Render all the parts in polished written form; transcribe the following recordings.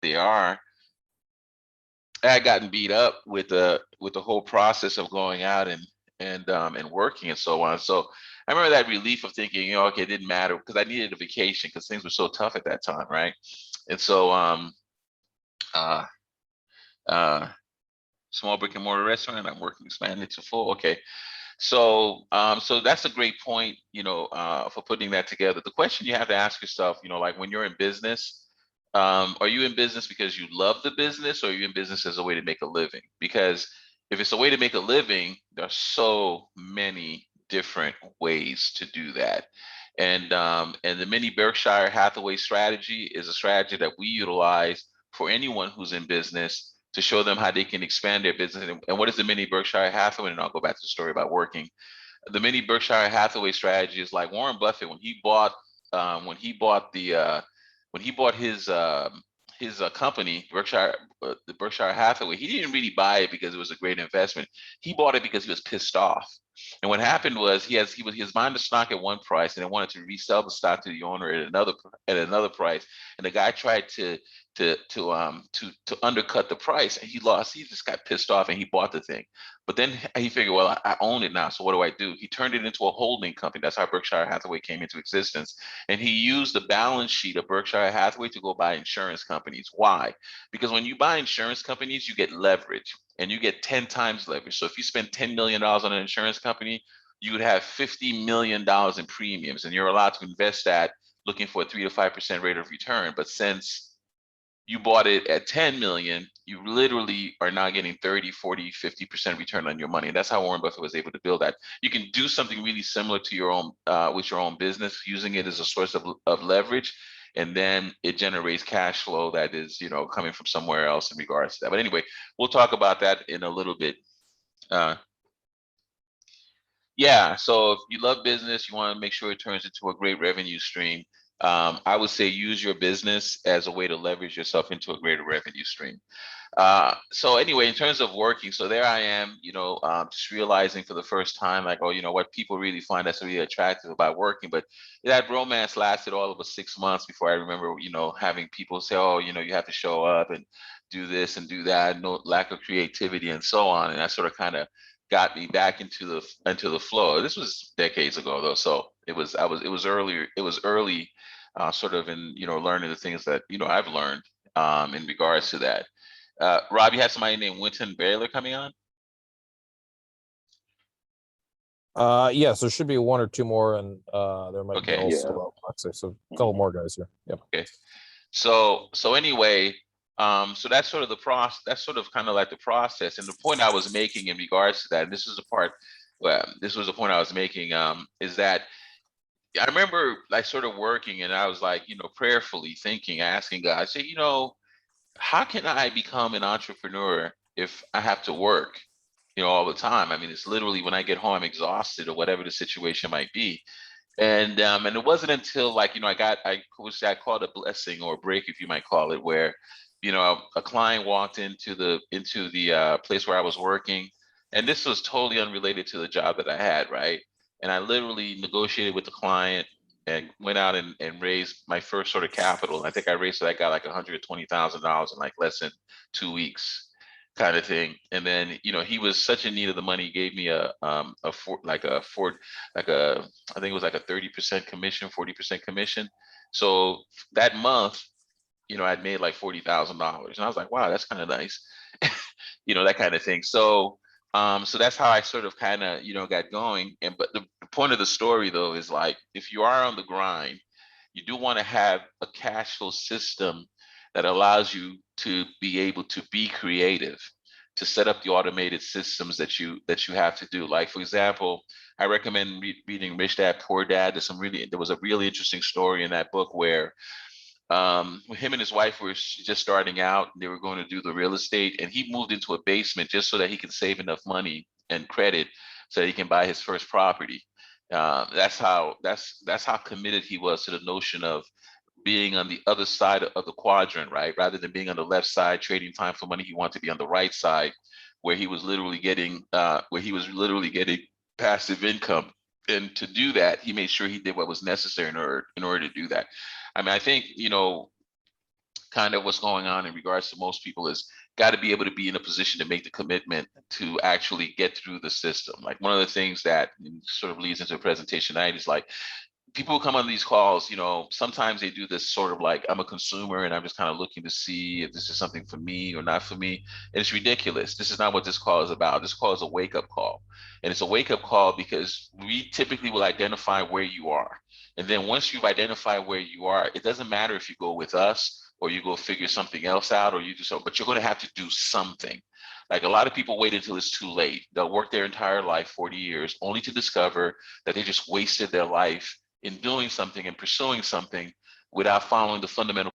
they are, I had gotten beat up with the whole process of going out and working and so on. So I remember that relief of thinking, okay, it didn't matter because I needed a vacation because things were so tough at that time, right? And so uh uh small brick and mortar restaurant, I'm working expanded to full. Okay. So so that's a great point, for putting that together. The question you have to ask yourself, like when you're in business, are you in business because you love the business, or are you in business as a way to make a living? Because if it's a way to make a living, there are so many different ways to do that. And the mini Berkshire Hathaway strategy is a strategy that we utilize for anyone who's in business to show them how they can expand their business. And what is the mini Berkshire Hathaway? And I'll go back to the story about working. The mini Berkshire Hathaway strategy is like Warren Buffett when he bought his company the Berkshire Hathaway. He didn't really buy it because it was a great investment. He bought it because he was pissed off. And what happened was he was buying the stock at one price and then wanted to resell the stock to the owner at another price. And the guy tried to undercut the price, and he lost. He just got pissed off and he bought the thing. But then he figured, well, I own it now, so what do I do? He turned it into a holding company. That's how Berkshire Hathaway came into existence. And he used the balance sheet of Berkshire Hathaway to go buy insurance companies. Why? Because when you buy insurance companies, you get leverage, and you get 10 times leverage. So if you spend $10 million on an insurance company, you would have $50 million in premiums, and you're allowed to invest that looking for a 3 to 5% rate of return. But since you bought it at 10 million, you literally are now getting 30, 40, 50% return on your money. And that's how Warren Buffett was able to build that. You can do something really similar to your own, with your own business, using it as a source of leverage. And then it generates cash flow that is, coming from somewhere else in regards to that. But anyway, we'll talk about that in a little bit. Yeah, so if you love business, you want to make sure it turns into a great revenue stream. I would say use your business as a way to leverage yourself into a greater revenue stream. So anyway, in terms of working, so there I am, just realizing for the first time, like, oh, what people really find that's really attractive about working. But that romance lasted all of 6 months before I remember, having people say, oh, you have to show up and do this and do that, no lack of creativity and so on. And that sort of kind of got me back into the flow. This was decades ago though, so it was early, sort of in learning the things that I've learned in regards to that. Rob, you had somebody named Winton Baylor coming on? Yes, there should be one or two more, and there might Okay. be also so a couple more guys here. Yep. Okay. So anyway, so that's sort of the process. That's sort of kind of like the process. And the point I was making in regards to that, and this is the part, well, this was the point I was making, is that I remember like sort of working, and I was like, prayerfully thinking, asking God, I say, how can I become an entrepreneur if I have to work, all the time? I mean, it's literally when I get home, I'm exhausted or whatever the situation might be. And it wasn't until like, I called a blessing or a break, if you might call it, where, a client walked into the place where I was working, and this was totally unrelated to the job that I had, right? And I literally negotiated with the client and went out and raised my first sort of capital. I think I got like $120,000 in like less than 2 weeks, kind of thing. And then, he was such in need of the money, he gave me I think it was like a 30% commission, 40% commission. So that month, I'd made like $40,000, and I was like, wow, that's kind of nice, that kind of thing. So, so that's how I sort of kind of, got going. But the point of the story though is like, if you are on the grind, you do want to have a cash flow system that allows you to be able to be creative, to set up the automated systems that you have to do. Like, for example, I recommend reading Rich Dad Poor Dad. There was a really interesting story in that book where him and his wife were just starting out. They were going to do the real estate, and he moved into a basement just so that he can save enough money and credit so that he can buy his first property. That's how committed he was to the notion of being on the other side of the quadrant, right? Rather than being on the left side, trading time for money, he wanted to be on the right side, where he was literally getting passive income. And to do that, he made sure he did what was necessary in order to do that. I mean, I think, kind of what's going on in regards to most people is got to be able to be in a position to make the commitment to actually get through the system. Like one of the things that sort of leads into a presentation tonight is like people who come on these calls, you know, sometimes they do this sort of like, I'm a consumer and I'm just kind of looking to see if this is something for me or not for me. And it's ridiculous. This is not what this call is about. This call is a wake up call. And it's a wake up call because we typically will identify where you are. And then once you've identified where you are, it doesn't matter if you go with us or you go figure something else out or you do so, but you're going to have to do something. Like a lot of people wait until it's too late. They'll work their entire life, 40 years, only to discover that they just wasted their life in doing something and pursuing something without following the fundamental.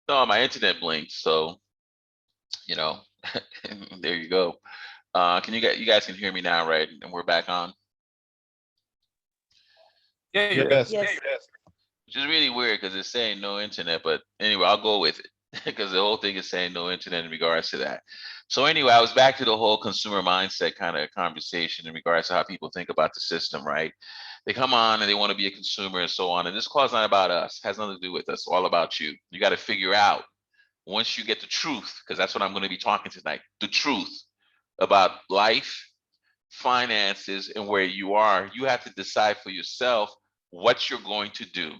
No, my internet blinked, so you know, there you go. Can you guys can hear me now, right? And we're back on. Yeah, Yes. Which is really weird because it's saying no internet, but anyway, I'll go with it because the whole thing is saying no internet in regards to that. So anyway, I was back to the whole consumer mindset kind of conversation in regards to how people think about the system, right? They come on and they want to be a consumer and so on. And this call is not about us, it has nothing to do with us, it's all about you. You got to figure out once you get the truth, because that's what I'm going to be talking tonight, the truth about life, finances, and where you are. You have to decide for yourself what you're going to do.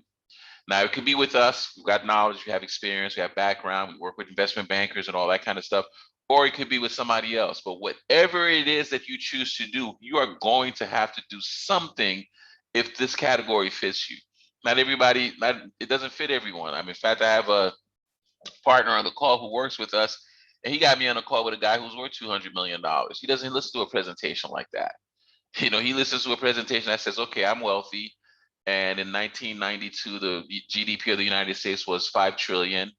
Now, it could be with us. We've got knowledge, we have experience, we have background, we work with investment bankers and all that kind of stuff. Or it could be with somebody else. But whatever it is that you choose to do, you are going to have to do something if this category fits you. Not everybody, it doesn't fit everyone. I mean, in fact, I have a partner on the call who works with us, and he got me on a call with a guy who's worth $200 million. He doesn't listen to a presentation like that. You know, he listens to a presentation that says, okay, I'm wealthy. And in 1992, the GDP of the United States was 5 trillion.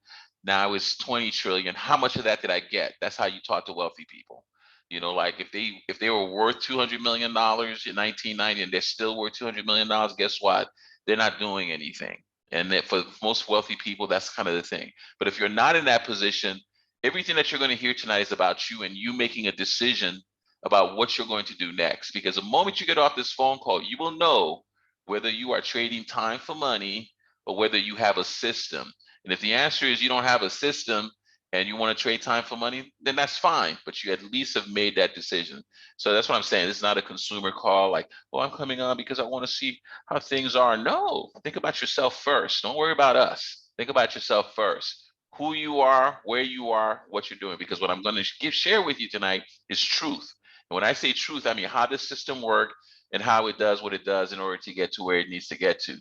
Now it's 20 trillion. How much of that did I get? That's how you talk to wealthy people. You know, like if they were worth $200 million in 1990 and they're still worth $200 million, guess what? They're not doing anything. And that for most wealthy people, that's kind of the thing. But if you're not in that position, everything that you're going to hear tonight is about you and you making a decision about what you're going to do next. Because the moment you get off this phone call, you will know whether you are trading time for money or whether you have a system. And if the answer is you don't have a system and you want to trade time for money, then that's fine. But you at least have made that decision. So that's what I'm saying. This is not a consumer call like, oh, I'm coming on because I want to see how things are. No, think about yourself first. Don't worry about us. Think about yourself first. Who you are, where you are, what you're doing. Because what I'm going to share with you tonight is truth. And when I say truth, I mean how this system works and how it does what it does in order to get to where it needs to get to.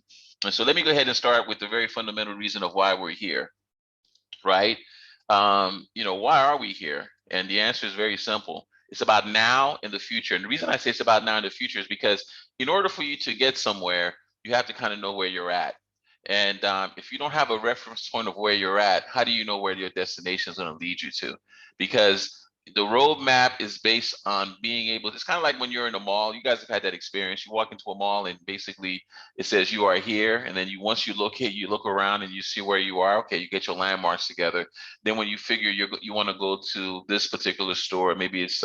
And so let me go ahead and start with the very fundamental reason of why we're here, right? You know, why are we here? And the answer is very simple. It's about now and the future. And the reason I say it's about now and the future is because in order for you to get somewhere, you have to kind of know where you're at. And if you don't have a reference point of where you're at, how do you know where your destination is going to lead you to? Because the roadmap is based on being able, it's kind of like when you're in a mall. You guys have had that experience. You walk into a mall and basically it says you are here. And then once you locate, you look around and you see where you are. Okay, you get your landmarks together. Then when you figure you want to go to this particular store, maybe it's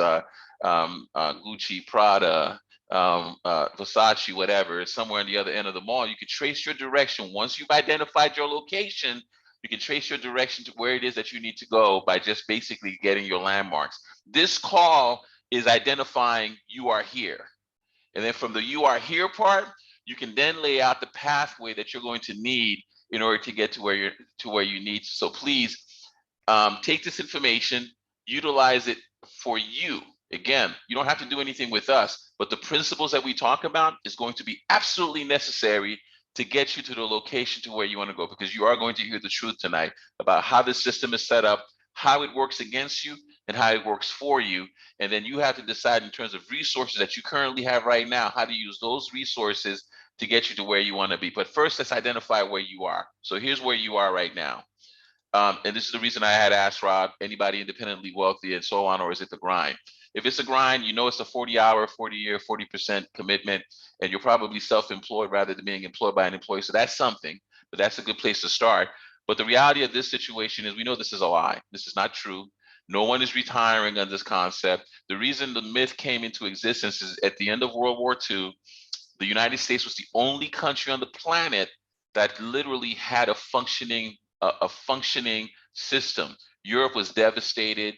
Gucci, Prada, Versace, whatever, somewhere on the other end of the mall, you can trace your direction. Once you've identified your location, you can trace your direction to where it is that you need to go by just basically getting your landmarks. This call is identifying you are here. And then from the you are here part, you can then lay out the pathway that you're going to need in order to get to where you need to. So please take this information, utilize it for you. Again, you don't have to do anything with us, but the principles that we talk about is going to be absolutely necessary to get you to the location to where you want to go, because you are going to hear the truth tonight about how the system is set up, how it works against you, and how it works for you. And then you have to decide in terms of resources that you currently have right now, how to use those resources to get you to where you want to be. But first, let's identify where you are. So here's where you are right now. And this is the reason I had asked Rob, anybody independently wealthy and so on, or is it the grind? If it's a grind, you know it's a 40-hour, 40-year, 40% commitment, and you're probably self-employed rather than being employed by an employer. So that's something, but that's a good place to start. But the reality of this situation is we know this is a lie. This is not true. No one is retiring on this concept. The reason the myth came into existence is at the end of World War II, the United States was the only country on the planet that literally had a functioning system. Europe was devastated.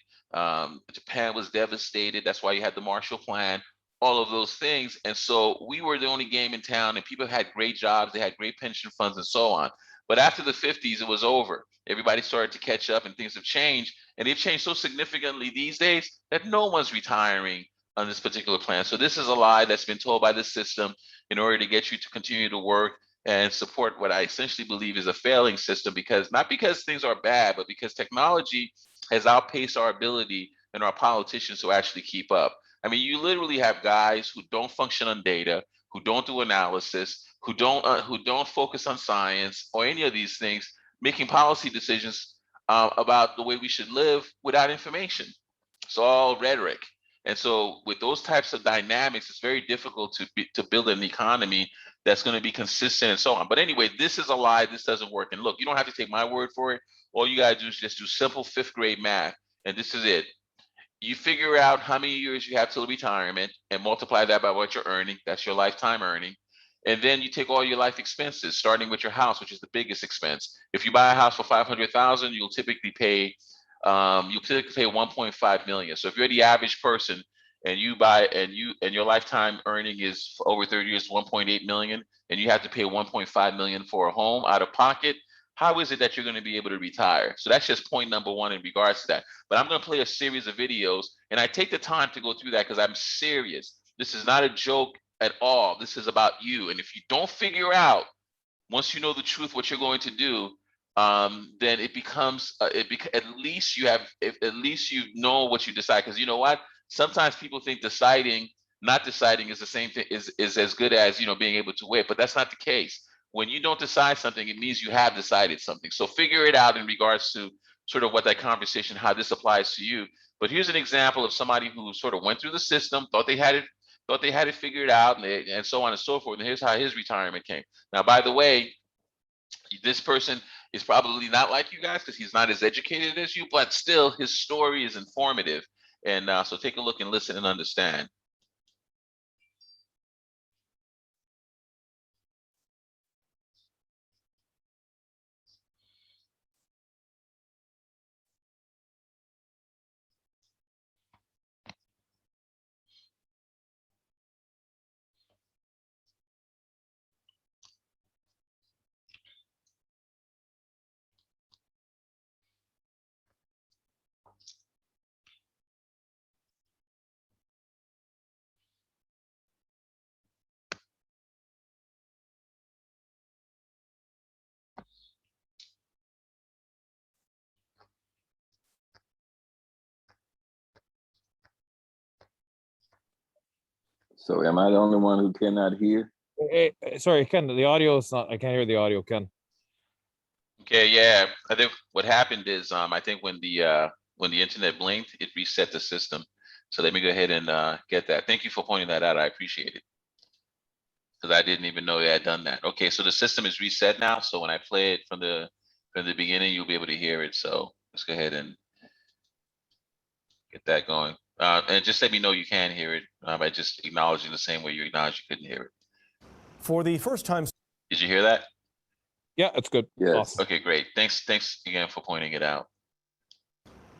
Japan was devastated. That's why you had the Marshall Plan, all of those things. And so we were the only game in town, and people had great jobs. They had great pension funds and so on. But after the 50s, it was over. Everybody started to catch up and things have changed. And they've changed so significantly these days that no one's retiring on this particular plan. So this is a lie that's been told by the system in order to get you to continue to work and support what I essentially believe is a failing system, because not because things are bad, but because technology has outpaced our ability and our politicians to actually keep up. I mean, you literally have guys who don't function on data, who don't do analysis, who don't focus on science or any of these things, making policy decisions about the way we should live without information. It's all rhetoric. And so with those types of dynamics, it's very difficult to build an economy that's going to be consistent and so on. But anyway, this is a lie. This doesn't work. And look, you don't have to take my word for it. All you got to do is just do simple 5th grade math. And this is it. You figure out how many years you have till retirement and multiply that by what you're earning. That's your lifetime earning. And then you take all your life expenses, starting with your house, which is the biggest expense. If you buy a house for $500,000, you'll typically pay 1.5 million. So if you're the average person and you buy and your lifetime earning is over 30 years 1.8 million, and you have to pay 1.5 million for a home out of pocket, how is it that you're going to be able to retire? So that's just point number one in regards to that. But I'm going to play a series of videos, and I take the time to go through that because I'm serious. This is not a joke at all. This is about you. And if you don't figure out, once you know the truth, what you're going to do, then it becomes at least you know what you decide. Because you know what? Sometimes people think not deciding is the same thing, is as good as, being able to wait. But that's not the case. When you don't decide something, it means you have decided something. So figure it out in regards to sort of what that conversation, how this applies to you. But here's an example of somebody who sort of went through the system, thought they had it figured out, and so on and so forth. And here's how his retirement came. Now, by the way, this person is probably not like you guys because he's not as educated as you, but still his story is informative. And so take a look and listen and understand. So am I the only one who cannot hear? Hey, sorry, Ken, the audio is not, I can't hear the audio, Ken. Okay, yeah. I think what happened is I think when the internet blinked, it reset the system. So let me go ahead and get that. Thank you for pointing that out. I appreciate it. Because I didn't even know they had done that. Okay, so the system is reset now. So when I play it from the beginning, you'll be able to hear it. So let's go ahead and get that going. And just let me know you can hear it by just acknowledging the same way you acknowledged you couldn't hear it. For the first time. Did you hear that? Yeah, it's good. Yes. Awesome. Okay, great. Thanks again for pointing it out.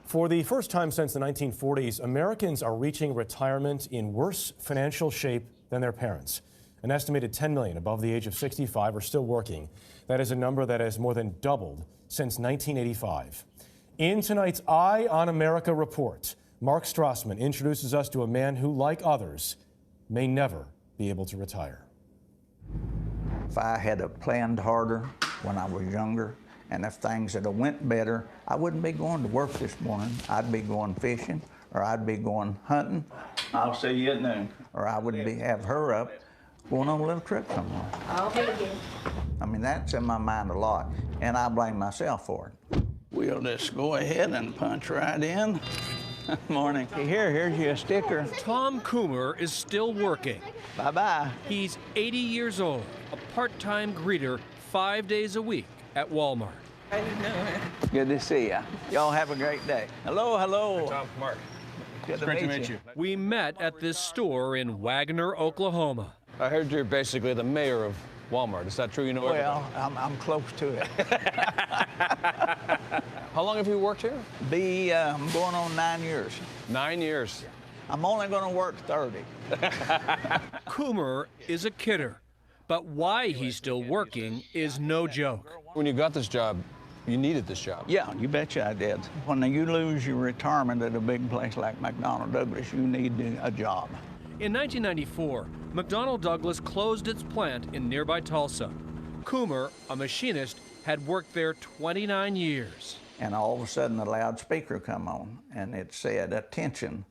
For the first time since the 1940s, Americans are reaching retirement in worse financial shape than their parents. An estimated 10 million above the age of 65 are still working. That is a number that has more than doubled since 1985. In tonight's Eye on America report, Mark Strassman introduces us to a man who, like others, may never be able to retire. If I had planned harder when I was younger, and if things had went better, I wouldn't be going to work this morning. I'd be going fishing, or I'd be going hunting. I'll see you at noon. Or I would have her up going on a little trip somewhere. I'll be here. I mean, that's in my mind a lot, and I blame myself for it. We'll just go ahead and punch right in. Morning. Here's your sticker. Tom Coomer is still working. Bye-bye. He's 80 years old, a part-time greeter 5 days a week at Walmart. How you doing? Good to see ya. Y'all have a great day. Hello, hello. Tom, Mark. Good to meet you. We met at this store in Wagner, Oklahoma. I heard you're basically the mayor of Walmart. Is that true? You know everybody? Well, I'm close to it. How long have you worked here? I'm going on 9 years. 9 years. I'm only going to work 30. Coomer is a kidder, but why he's still working is no joke. When you got this job, you needed this job. Yeah, you betcha I did. When you lose your retirement at a big place like McDonnell Douglas, you need a job. In 1994, McDonnell Douglas closed its plant in nearby Tulsa. Coomer, a machinist, had worked there 29 years. And all of a sudden, the loudspeaker come on, and it said, "Attention,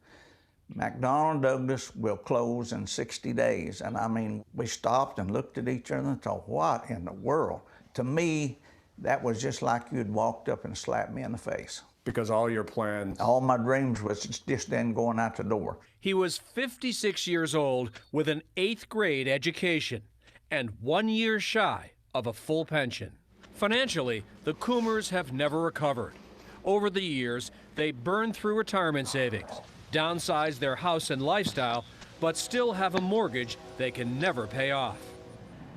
McDonnell Douglas will close in 60 days." And I mean, we stopped and looked at each other and thought, what in the world? To me, that was just like you'd walked up and slapped me in the face. Because all your plans... All my dreams was just then going out the door. He was 56 years old with an 8th grade education and 1 year shy of a full pension. Financially, the Coomers have never recovered. Over the years, they burned through retirement savings, downsized their house and lifestyle, but still have a mortgage they can never pay off.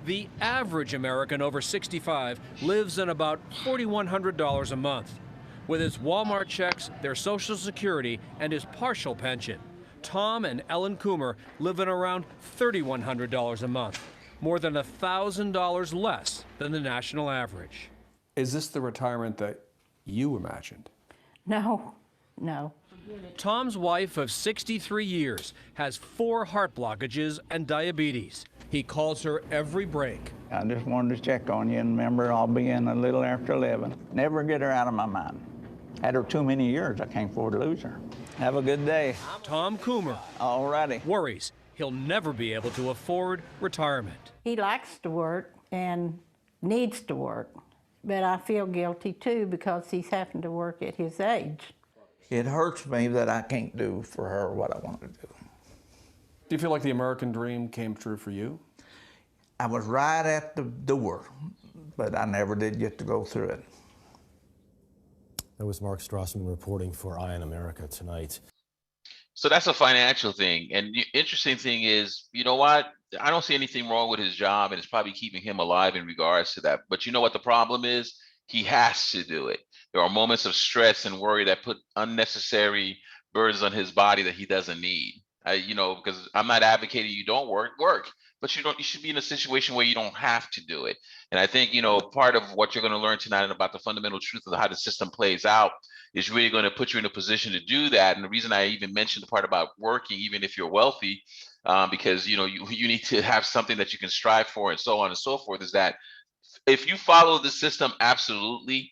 The average American over 65 lives on about $4,100 a month. With his Walmart checks, their Social Security, and his partial pension, Tom and Ellen Coomer live in around $3,100 a month, more than $1,000 less than the national average. Is this the retirement that you imagined? No, no. Tom's wife of 63 years has 4 heart blockages and diabetes. He calls her every break. I just wanted to check on you, and remember, I'll be in a little after 11. Never get her out of my mind. Had her too many years, I can't afford to lose her. Have a good day. Tom Coomer All righty. worries he'll never be able to afford retirement. He likes to work and needs to work, but I feel guilty too because he's having to work at his age. It hurts me that I can't do for her what I want to do. Do you feel like the American dream came true for you? I was right at the door, but I never did get to go through it. That was Mark Strassman reporting for Eye on America tonight. So that's a financial thing. And the interesting thing is, you know what? I don't see anything wrong with his job, and it's probably keeping him alive in regards to that. But you know what the problem is? He has to do it. There are moments of stress and worry that put unnecessary burdens on his body that he doesn't need. Because I'm not advocating you don't work, but you should be in a situation where you don't have to do it. And I think, part of what you're going to learn tonight about the fundamental truth of how the system plays out is really going to put you in a position to do that. And the reason I even mentioned the part about working, even if you're wealthy, because, you need to have something that you can strive for and so on and so forth, is that if you follow the system absolutely,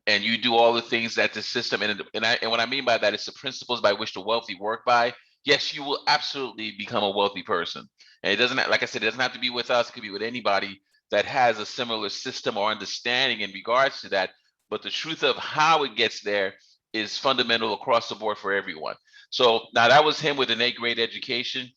and you do all the things that the system, and what I mean by that is the principles by which the wealthy work by, yes, you will absolutely become a wealthy person. And it doesn't, like I said, it doesn't have to be with us. It could be with anybody that has a similar system or understanding in regards to that. But the truth of how it gets there is fundamental across the board for everyone. So now that was him with an 8th grade education.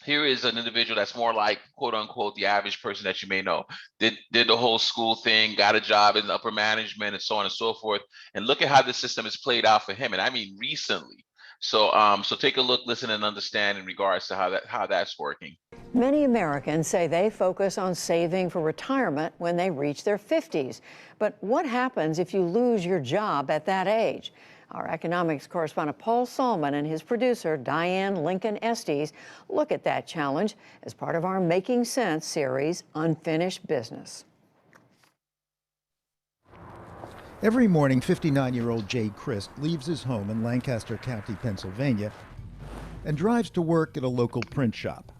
Here is an individual that's more like, quote unquote, the average person that you may know. Did the whole school thing, got a job in upper management and so on and so forth. And look at how the system has played out for him. And I mean, recently. So take a look, listen, and understand in regards to how that's working. Many Americans say they focus on saving for retirement when they reach their 50s. But what happens if you lose your job at that age? Our economics correspondent Paul Solman and his producer Diane Lincoln Estes look at that challenge as part of our Making Sense series, Unfinished Business. Every morning, 59-year-old Jay Christ leaves his home in Lancaster County, Pennsylvania, and drives to work at a local print shop.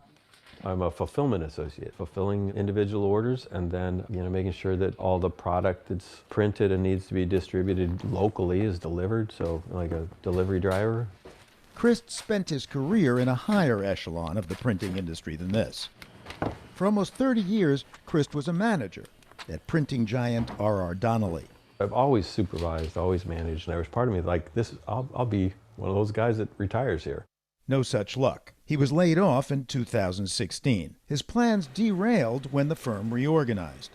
I'm a fulfillment associate, fulfilling individual orders and then, making sure that all the product that's printed and needs to be distributed locally is delivered, so like a delivery driver. Christ spent his career in a higher echelon of the printing industry than this. For almost 30 years, Christ was a manager at printing giant R.R. Donnelley. I've always supervised, always managed, and there was part of me like, I'll be one of those guys that retires here. No such luck. He was laid off in 2016. His plans derailed when the firm reorganized.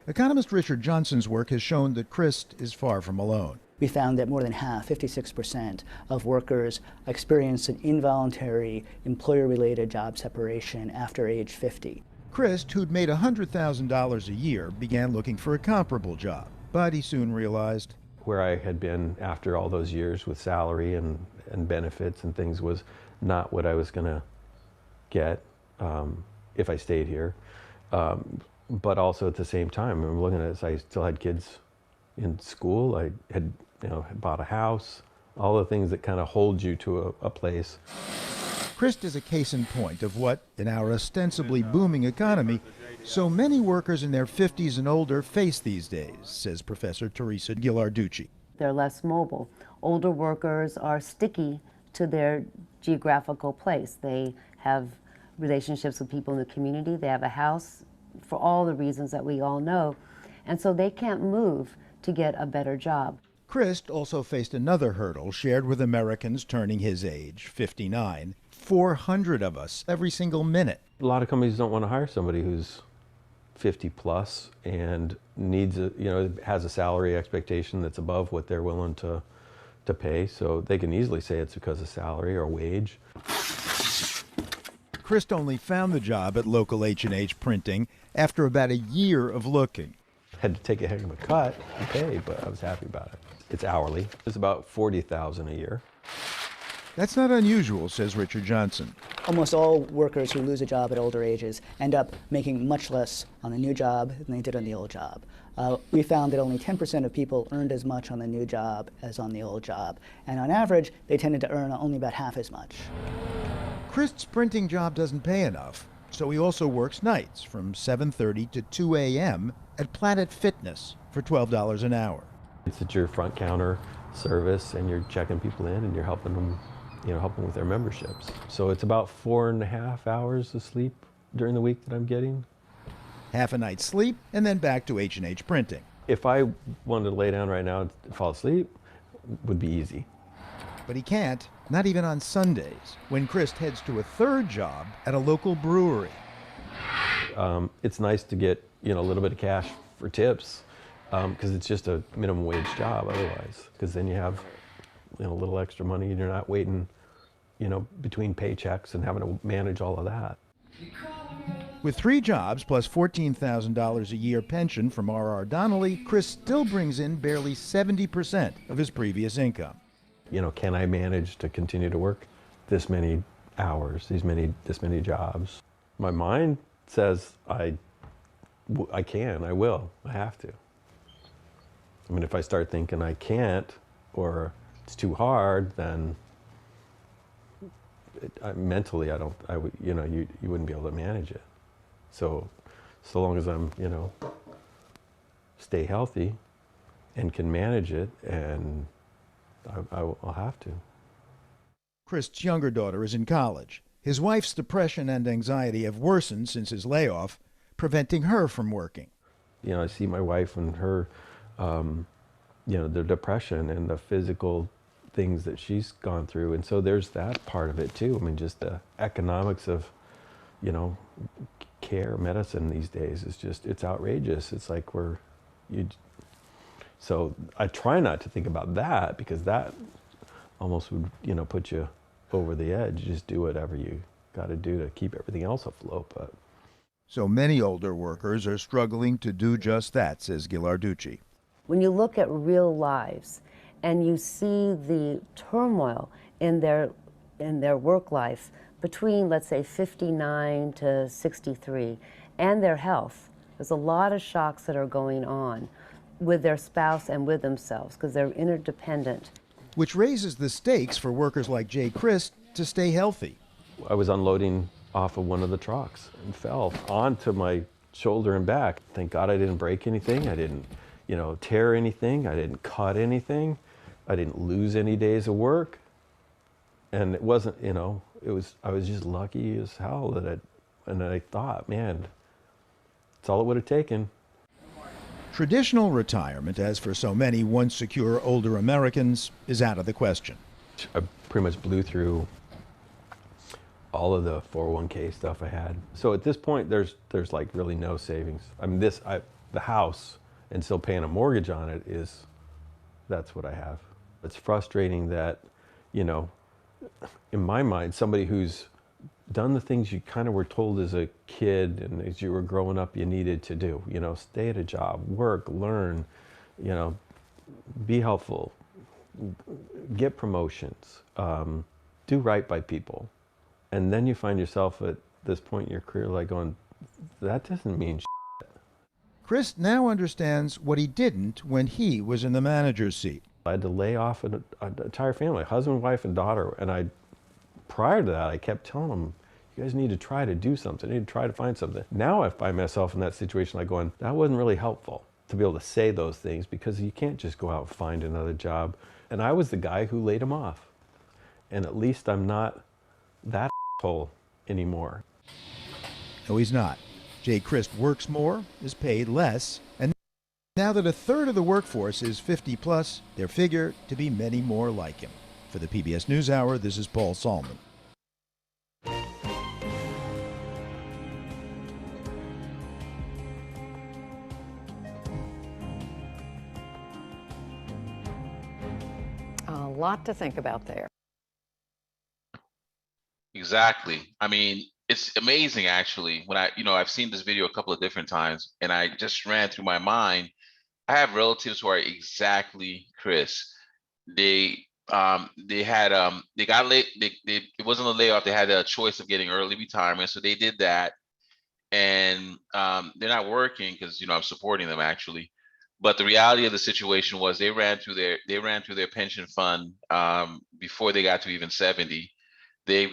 Economist Richard Johnson's work has shown that Christ is far from alone. We found that more than half, 56%, of workers experienced an involuntary employer-related job separation after age 50. Chris, who'd made $100,000 a year, began looking for a comparable job, but he soon realized where I had been after all those years with salary and benefits and things was not what I was going to get if I stayed here. But also at the same time, I'm looking at this, I still had kids in school. I had, had bought a house, all the things that kind of hold you to a place. Chris is a case in point of what, in our ostensibly booming economy, so many workers in their 50s and older face these days, says Professor Teresa Ghilarducci. They're less mobile. Older workers are sticky to their geographical place. They have relationships with people in the community. They have a house for all the reasons that we all know. And so they can't move to get a better job. Chris also faced another hurdle shared with Americans turning his age, 59, 400 of us every single minute. A lot of companies don't want to hire somebody who's 50 plus and needs has a salary expectation that's above what they're willing to pay. So they can easily say it's because of salary or wage. Chris only found the job at local H&H Printing after about a year of looking. Had to take a heck of a cut in pay, but I was happy about it. It's hourly. It's about $40,000 a year. That's not unusual, says Richard Johnson. Almost all workers who lose a job at older ages end up making much less on the new job than they did on the old job. We found that only 10% of people earned as much on the new job as on the old job. And on average, they tended to earn only about half as much. Chris' printing job doesn't pay enough, so he also works nights from 7:30 to 2 a.m. at Planet Fitness for $12 an hour. It's at your front counter service, and you're checking people in, and you're helping them, helping with their memberships. So it's about 4.5 hours of sleep during the week that I'm getting. Half a night's sleep, and then back to H&H Printing. If I wanted to lay down right now and fall asleep, it would be easy. But he can't, not even on Sundays, when Chris heads to a third job at a local brewery. It's nice to get, a little bit of cash for tips, because it's just a minimum wage job otherwise, because then you have a little extra money and you're not waiting, between paychecks and having to manage all of that. With 3 jobs plus $14,000 a year pension from R.R. Donnelly, Chris still brings in barely 70% of his previous income. Can I manage to continue to work this many hours, this many jobs? My mind says I can, I will, I have to. I mean, if I start thinking I can't or it's too hard, then mentally you wouldn't be able to manage it. So long as I'm, stay healthy and can manage it, and I'll have to. Chris' younger daughter is in college. His wife's depression and anxiety have worsened since his layoff, preventing her from working. I see my wife and her, the depression and the physical things that she's gone through. And so there's that part of it too. I mean, just the economics of, care, medicine these days is just, it's outrageous. It's like so I try not to think about that, because that almost would, put you over the edge. You just do whatever you got to do to keep everything else afloat. But so many older workers are struggling to do just that, says Ghilarducci. When you look at real lives and you see the turmoil in their work life between, let's say, 59 to 63, and their health, there's a lot of shocks that are going on with their spouse and with themselves, because they're interdependent. Which raises the stakes for workers like Jay Christ to stay healthy. I was unloading off of one of the trucks and fell onto my shoulder and back. Thank God I didn't break anything. I didn't, tear anything. I didn't cut anything. I didn't lose any days of work. And it wasn't, I was just lucky as hell and I thought, man, it's all it would have taken. Traditional retirement, as for so many once secure older Americans, is out of the question. I pretty much blew through all of the 401k stuff I had. So at this point, there's like really no savings. I mean, the house and still paying a mortgage on it that's what I have. It's frustrating that, in my mind, somebody who's done the things you kind of were told as a kid and as you were growing up you needed to do. You know, stay at a job, work, learn, you know, be helpful, get promotions, do right by people. And then you find yourself at this point in your career like going, that doesn't mean shit. Chris now understands what he didn't when he was in the manager's seat. I had to lay off an entire family, husband, wife, and daughter. And prior to that, I kept telling them, you guys need to try to do something, you need to try to find something. Now I find myself in that situation like going, that wasn't really helpful to be able to say those things because you can't just go out and find another job. And I was the guy who laid him off. And at least I'm not that asshole anymore. No, he's not. Jay Christ works more, is paid less, and now that a third of the workforce is 50 plus, there figure to be many more like him. For the PBS NewsHour, this is Paul Salman. A lot to think about there. Exactly. I mean, it's amazing actually. When I've seen this video a couple of different times and I just ran through my mind. I have relatives who are exactly Chris. They got laid. It wasn't a layoff. They had a choice of getting early retirement. So they did that. And they're not working because, I'm supporting them actually. But the reality of the situation was they ran through their pension fund before they got to even 70. They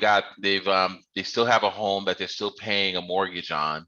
still have a home that they're still paying a mortgage on,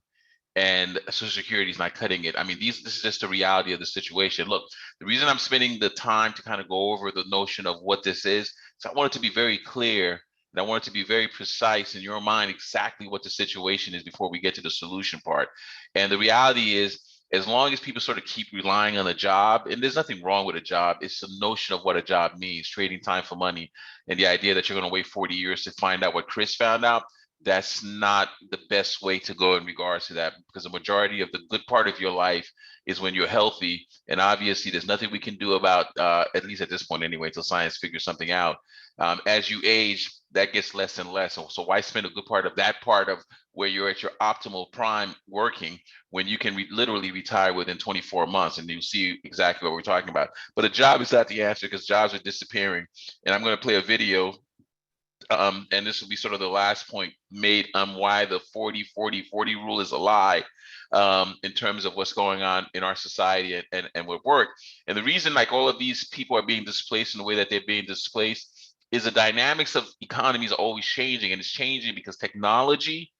and Social Security is not cutting it. I mean, this is just the reality of the situation. Look, the reason I'm spending the time to kind of go over the notion of what this is I want it to be very clear, and I want it to be very precise in your mind exactly what the situation is before we get to the solution part. And the reality is, as long as people sort of keep relying on a job, and there's nothing wrong with a job, it's the notion of what a job means, trading time for money, and the idea that you're going to wait 40 years to find out what Chris found out, that's not the best way to go in regards to that, because the majority of the good part of your life is when you're healthy. And obviously there's nothing we can do about, at least at this point anyway, until science figures something out. As you age, that gets less and less. So why spend a good part of that part of where you're at your optimal prime working when you can literally retire within 24 months, and you see exactly what we're talking about. But a job is not the answer, because jobs are disappearing. And I'm going to play a video, and this will be sort of the last point made on why the 40-40-40 rule is a lie in terms of what's going on in our society and with work. And the reason like all of these people are being displaced in the way that they're being displaced is the dynamics of economies are always changing, and it's changing because technology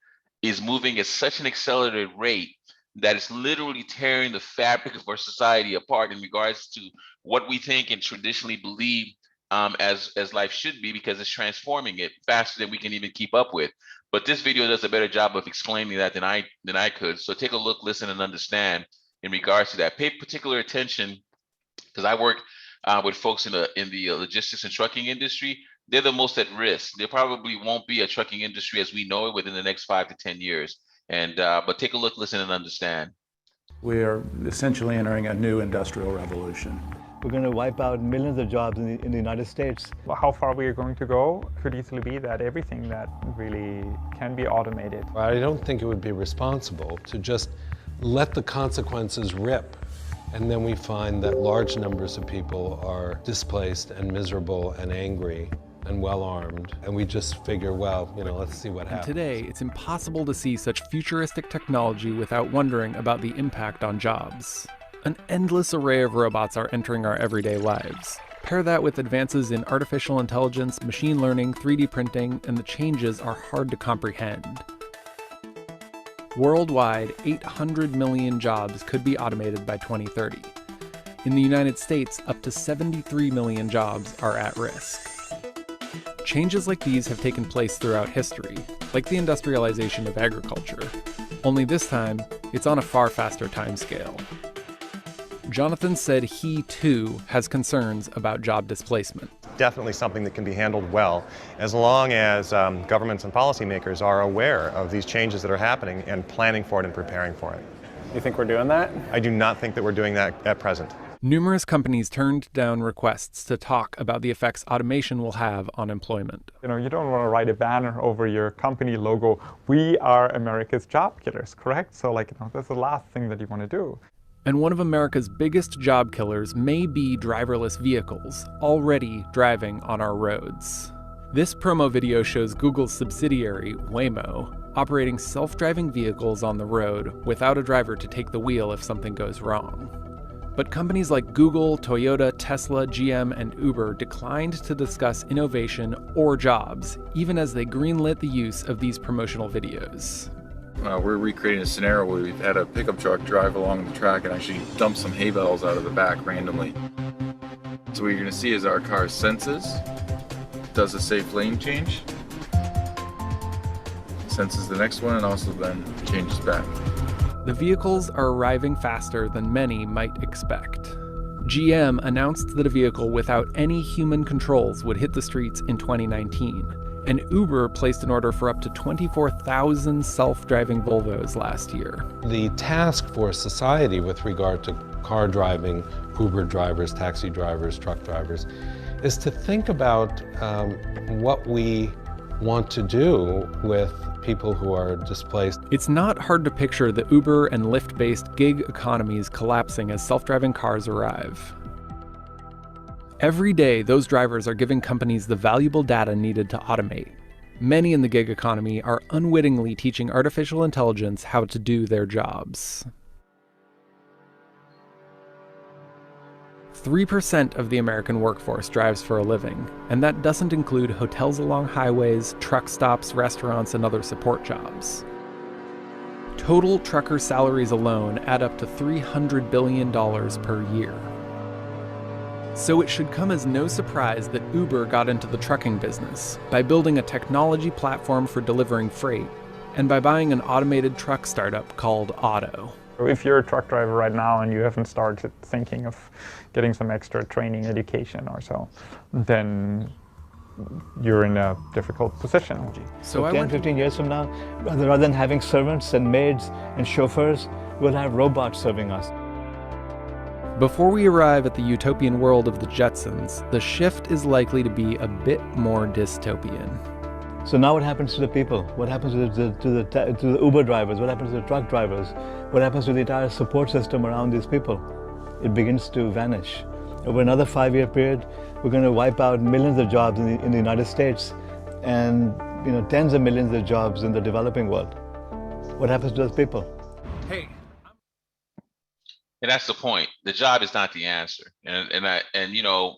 is moving at such an accelerated rate that it's literally tearing the fabric of our society apart in regards to what we think and traditionally believe as life should be, because it's transforming it faster than we can even keep up with. But this video does a better job of explaining that than I could. So take a look, listen, and understand in regards to that. Pay particular attention, because I work with folks in the logistics and trucking industry. They're the most at risk. There probably won't be a trucking industry as we know it within the next 5 to 10 years. And but take a look, listen, and understand. We are essentially entering a new industrial revolution. We're going to wipe out millions of jobs in the United States. Well, how far we are going to go could easily be that everything that really can be automated. I don't think it would be responsible to just let the consequences rip, and then we find that large numbers of people are displaced and miserable and angry and well-armed, and we just figure, well, let's see what happens. Today, it's impossible to see such futuristic technology without wondering about the impact on jobs. An endless array of robots are entering our everyday lives. Pair that with advances in artificial intelligence, machine learning, 3D printing, and the changes are hard to comprehend. Worldwide, 800 million jobs could be automated by 2030. In the United States, up to 73 million jobs are at risk. Changes like these have taken place throughout history, like the industrialization of agriculture. Only this time, it's on a far faster timescale. Jonathan said he, too, has concerns about job displacement. Definitely something that can be handled well, as long as governments and policymakers are aware of these changes that are happening and planning for it and preparing for it. You think we're doing that? I do not think that we're doing that at present. Numerous companies turned down requests to talk about the effects automation will have on employment. You know, you don't want to write a banner over your company logo, "We are America's job killers," correct? So like, that's the last thing that you want to do. And one of America's biggest job killers may be driverless vehicles, already driving on our roads. This promo video shows Google's subsidiary, Waymo, operating self-driving vehicles on the road without a driver to take the wheel if something goes wrong. But companies like Google, Toyota, Tesla, GM, and Uber declined to discuss innovation or jobs, even as they greenlit the use of these promotional videos. We're recreating a scenario where we've had a pickup truck drive along the track and actually dump some hay bales out of the back randomly. So what you're going to see is our car senses, does a safe lane change, senses the next one, and also then changes back. The vehicles are arriving faster than many might expect. GM announced that a vehicle without any human controls would hit the streets in 2019, and Uber placed an order for up to 24,000 self-driving Volvos last year. The task for society with regard to car driving, Uber drivers, taxi drivers, truck drivers, is to think about what we want to do with people who are displaced. It's not hard to picture the Uber and Lyft-based gig economies collapsing as self-driving cars arrive. Every day, those drivers are giving companies the valuable data needed to automate. Many in the gig economy are unwittingly teaching artificial intelligence how to do their jobs. 3% of the American workforce drives for a living, and that doesn't include hotels along highways, truck stops, restaurants, and other support jobs. Total trucker salaries alone add up to $300 billion per year. So it should come as no surprise that Uber got into the trucking business by building a technology platform for delivering freight, and by buying an automated truck startup called Otto. If you're a truck driver right now and you haven't started thinking of getting some extra training, education or so, then you're in a difficult position. So 10, 15 years from now, rather than having servants and maids and chauffeurs, we'll have robots serving us. Before we arrive at the utopian world of the Jetsons, the shift is likely to be a bit more dystopian. So now what happens to the people? What happens to the Uber drivers? What happens to the truck drivers? What happens to the entire support system around these people? It begins to vanish. Over another 5-year period, we're going to wipe out millions of jobs in the United States and tens of millions of jobs in the developing world. What happens to those people? Hey. And that's the point. The job is not the answer. And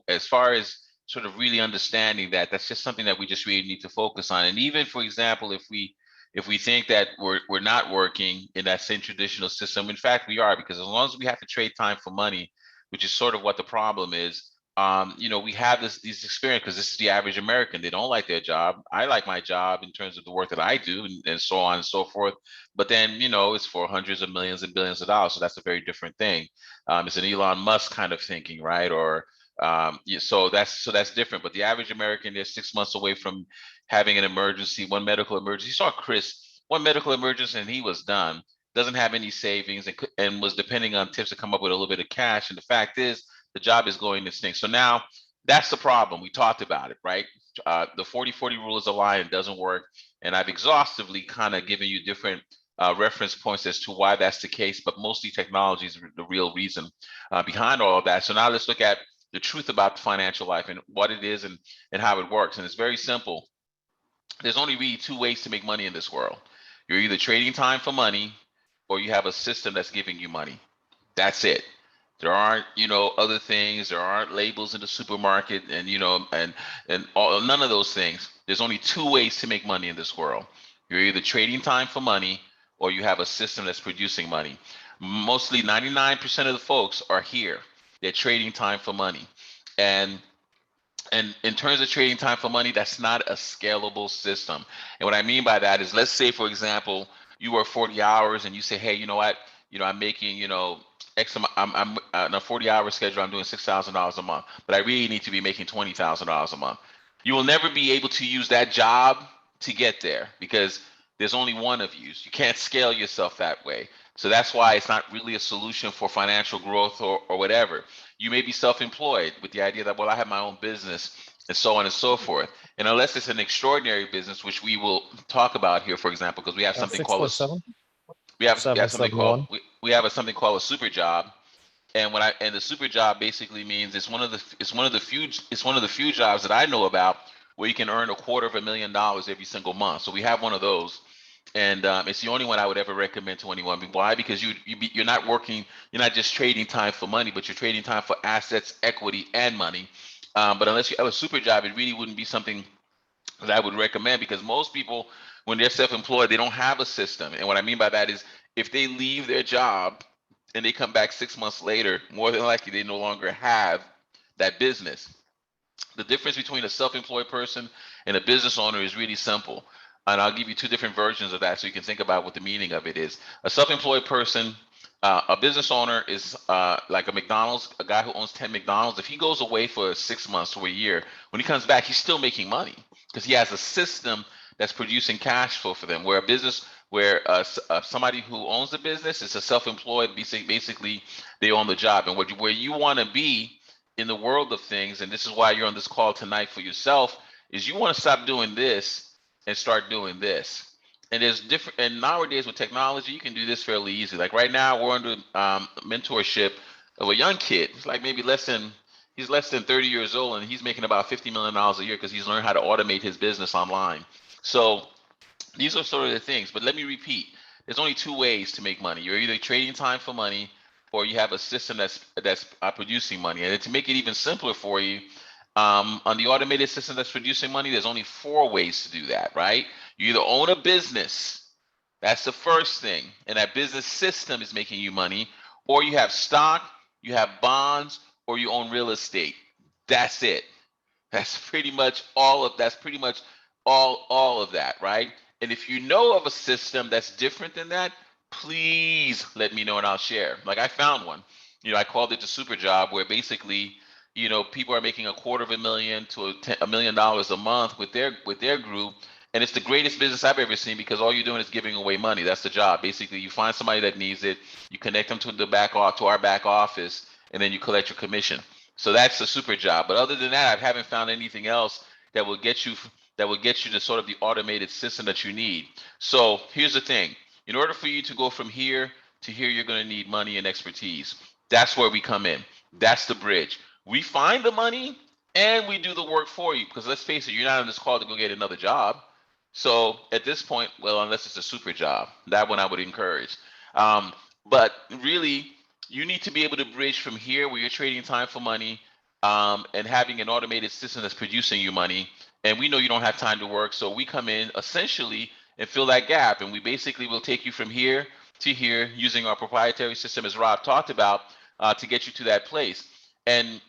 as far as sort of really understanding that, that's just something that we just really need to focus on. And even, for example, if we think that we're not working in that same traditional system, in fact we are, because as long as we have to trade time for money, which is sort of what the problem is, we have these experience, because this is the average American. They don't like their job. I like my job in terms of the work that I do, and so on and so forth. But then, it's for hundreds of millions and billions of dollars. So that's a very different thing. It's an Elon Musk kind of thinking, right? Or so that's different. But the average American, they're 6 months away from having an emergency, one medical emergency. You saw Chris, one medical emergency, and he was done. Doesn't have any savings, and was depending on tips to come up with a little bit of cash. And the fact is, the job is going extinct. So now that's the problem. We talked about it, right? The 40-40 rule is a lie and doesn't work. And I've exhaustively kind of given you different reference points as to why that's the case, but mostly technology is the real reason behind all of that. So now let's look at the truth about financial life and what it is and how it works. And it's very simple. There's only really two ways to make money in this world. You're either trading time for money, or you have a system that's giving you money. That's it. There aren't, other things. There aren't labels in the supermarket, and none of those things. There's only two ways to make money in this world. You're either trading time for money, or you have a system that's producing money. Mostly 99% of the folks are here. They're trading time for money. And in terms of trading time for money, that's not a scalable system. And what I mean by that is, let's say, for example, you work 40 hours and you say, hey, you know what? I'm making, X amount, I'm on a 40-hour schedule, I'm doing $6,000 a month, but I really need to be making $20,000 a month. You will never be able to use that job to get there, because there's only one of you. You can't scale yourself that way. So that's why it's not really a solution for financial growth or whatever. you may be self-employed with the idea that, well, I have my own business and so on and so forth. And unless it's an extraordinary business, which we will talk about here, for example, because we have something called we have something called something called a super job. And the super job basically means it's one of the few jobs that I know about where you can earn $250,000 every single month. So we have one of those, and it's the only one I would ever recommend to anyone. Why? Because you're not working, you're not just trading time for money, but you're trading time for assets, equity, and money. But unless you have a super job, it really wouldn't be something that I would recommend, because most people, when they're self-employed, they don't have a system. And what I mean by that is, if they leave their job and they come back 6 months later, more than likely they no longer have that business. The difference between a self-employed person and a business owner is really simple. And I'll give you two different versions of that so you can think about what the meaning of it is. A self-employed person, a business owner is like a McDonald's, a guy who owns 10 McDonald's. If he goes away for 6 months to a year, when he comes back, he's still making money because he has a system that's producing cash flow for them. Where somebody who owns the business is a self-employed, basically they own the job. And where you want to be in the world of things, and this is why you're on this call tonight for yourself, is you want to stop doing this and start doing this. And there's different, and nowadays with technology, you can do this fairly easy. Like right now, we're under mentorship of a young kid. He's like maybe less than 30 years old, and he's making about $50 million a year because he's learned how to automate his business online. So these are sort of the things. But let me repeat, there's only two ways to make money. You're either trading time for money, or you have a system that's producing money. And to make it even simpler for you, on the automated system that's producing money, there's only 4 ways to do that, right? You either own a business, that's the first thing, and that business system is making you money, or you have stock, you have bonds, or you own real estate. That's it. That's pretty much all of that, right? And if you know of a system that's different than that, please let me know and I'll share. Like I found one. I called it the super job, where basically, people are making $250,000 to $1 million a month with their group, and it's the greatest business I've ever seen, because all you're doing is giving away money. That's the job. Basically, you find somebody that needs it, you connect them to our back office, and then you collect your commission. So that's the super job. But other than that, I haven't found anything else that will get you to sort of the automated system that you need. So here's the thing. In order for you to go from here to here, you're going to need money and expertise. That's where we come in. That's the bridge. We find the money and we do the work for you, because let's face it, you're not on this call to go get another job. So at this point, well, unless it's a super job, that one I would encourage. But really, you need to be able to bridge from here, where you're trading time for money, and having an automated system that's producing you money. And we know you don't have time to work, so we come in essentially and fill that gap. And we basically will take you from here to here using our proprietary system, as Rob talked about, to get you to that place. And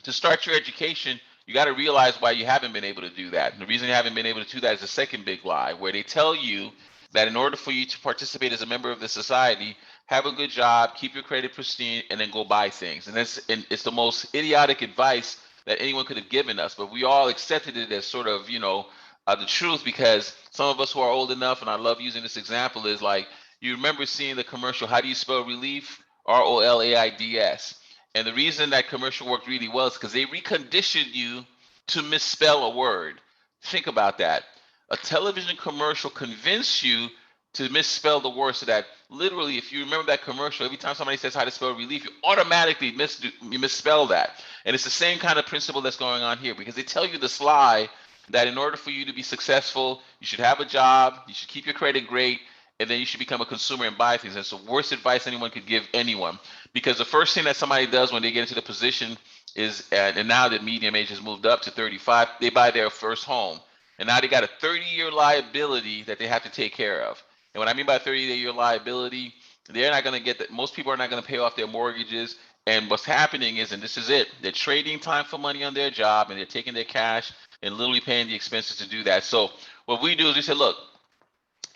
to start your education, you got to realize why you haven't been able to do that. And the reason you haven't been able to do that is the second big lie, where they tell you that in order for you to participate as a member of the society, have a good job, keep your credit pristine, and then go buy things. And it's the most idiotic advice that anyone could have given us. But we all accepted it as sort of, the truth, because some of us who are old enough, and I love using this example, is like, you remember seeing the commercial, how do you spell relief? ROLAIDS. And the reason that commercial worked really well is because they reconditioned you to misspell a word. Think about that. A television commercial convinced you to misspell the word, so that literally, if you remember that commercial, every time somebody says how to spell relief, you automatically misspell that. And it's the same kind of principle that's going on here, because they tell you this lie that in order for you to be successful, you should have a job, you should keep your credit great, and then you should become a consumer and buy things. That's the worst advice anyone could give anyone, because the first thing that somebody does when they get into the position is, and now the median age has moved up to 35, they buy their first home. And now they got a 30-year liability that they have to take care of. And what I mean by 30-year liability, they're not going to get that. Most people are not going to pay off their mortgages. And what's happening is, and this is it, they're trading time for money on their job, and they're taking their cash and literally paying the expenses to do that. So what we do is we say, look,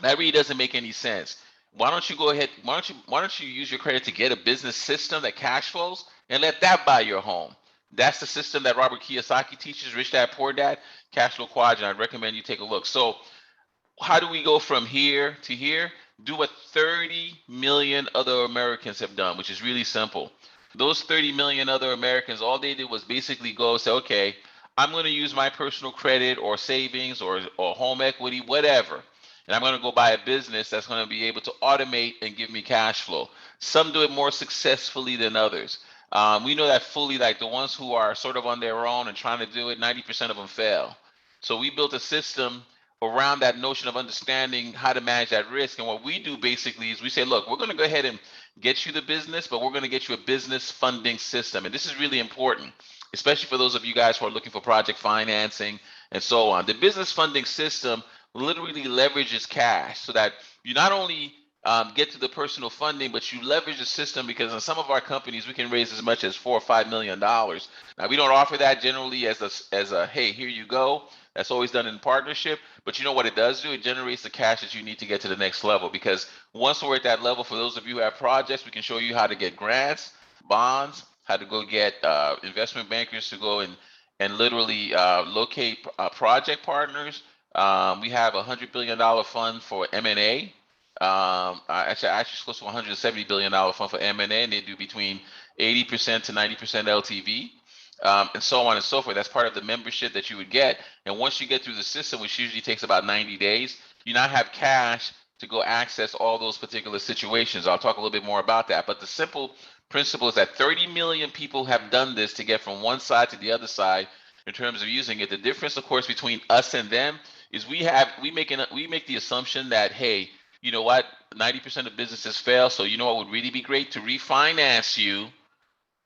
that really doesn't make any sense. Why don't you go ahead? Why don't you use your credit to get a business system that cash flows, and let that buy your home? That's the system that Robert Kiyosaki teaches, Rich Dad Poor Dad, Cash Flow Quadrant. I'd recommend you take a look. So how do we go from here to here? Do what 30 million other Americans have done, which is really simple. those 30 million other Americans, all they did was basically go say, okay, I'm going to use my personal credit or savings or home equity, whatever. And I'm going to go buy a business that's going to be able to automate and give me cash flow. Some do it more successfully than others. We know that fully, like the ones who are sort of on their own and trying to do it, 90% of them fail. So we built a system around that notion of understanding how to manage that risk. And what we do basically is we say, look, we're going to go ahead and get you the business, but we're going to get you a business funding system. And this is really important, especially for those of you guys who are looking for project financing and so on. The business funding system literally leverages cash so that you not only get to the personal funding, but you leverage the system, because in some of our companies, we can raise as much as $4 or $5 million. Now, we don't offer that generally as a hey, here you go. That's always done in partnership. But you know what it does do? It generates the cash that you need to get to the next level. Because once we're at that level, for those of you who have projects, we can show you how to get grants, bonds, how to go get investment bankers to go and literally locate project partners. We have a $100 billion fund for M&A. Actually close to $170 billion fund for M&A, and they do between 80% to 90% LTV. And so on and so forth. That's part of the membership that you would get. And once you get through the system, which usually takes about 90 days, you now have cash to go access all those particular situations. I'll talk a little bit more about that. But the simple principle is that 30 million people have done this to get from one side to the other side in terms of using it. The difference, of course, between us and them is we make the assumption that, hey, you know what, 90% of businesses fail. So you know what would really be great? To refinance you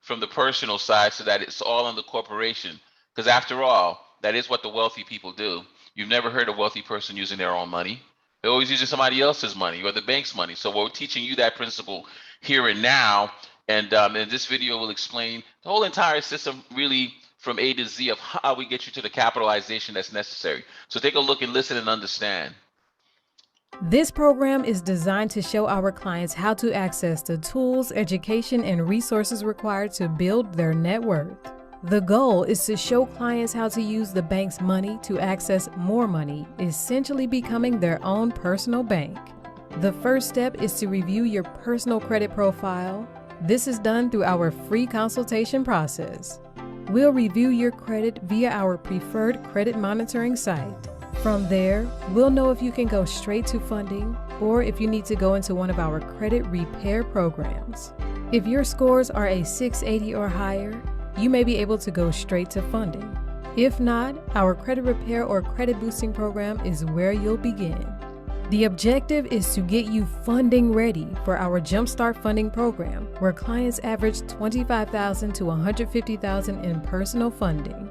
from the personal side so that it's all on the corporation. Because after all, that is what the wealthy people do. You've never heard a wealthy person using their own money. They're always using somebody else's money or the bank's money. So we're teaching you that principle here and now. And this video will explain the whole entire system really from A to Z of how we get you to the capitalization that's necessary. So take a look and listen and understand. This program is designed to show our clients how to access the tools, education, and resources required to build their net worth. The goal is to show clients how to use the bank's money to access more money, essentially becoming their own personal bank. The first step is to review your personal credit profile. This is done through our free consultation process. We'll review your credit via our preferred credit monitoring site. From there, we'll know if you can go straight to funding or if you need to go into one of our credit repair programs. If your scores are a 680 or higher, you may be able to go straight to funding. If not, our credit repair or credit boosting program is where you'll begin. The objective is to get you funding ready for our Jumpstart Funding program, where clients average $25,000 to $150,000 in personal funding.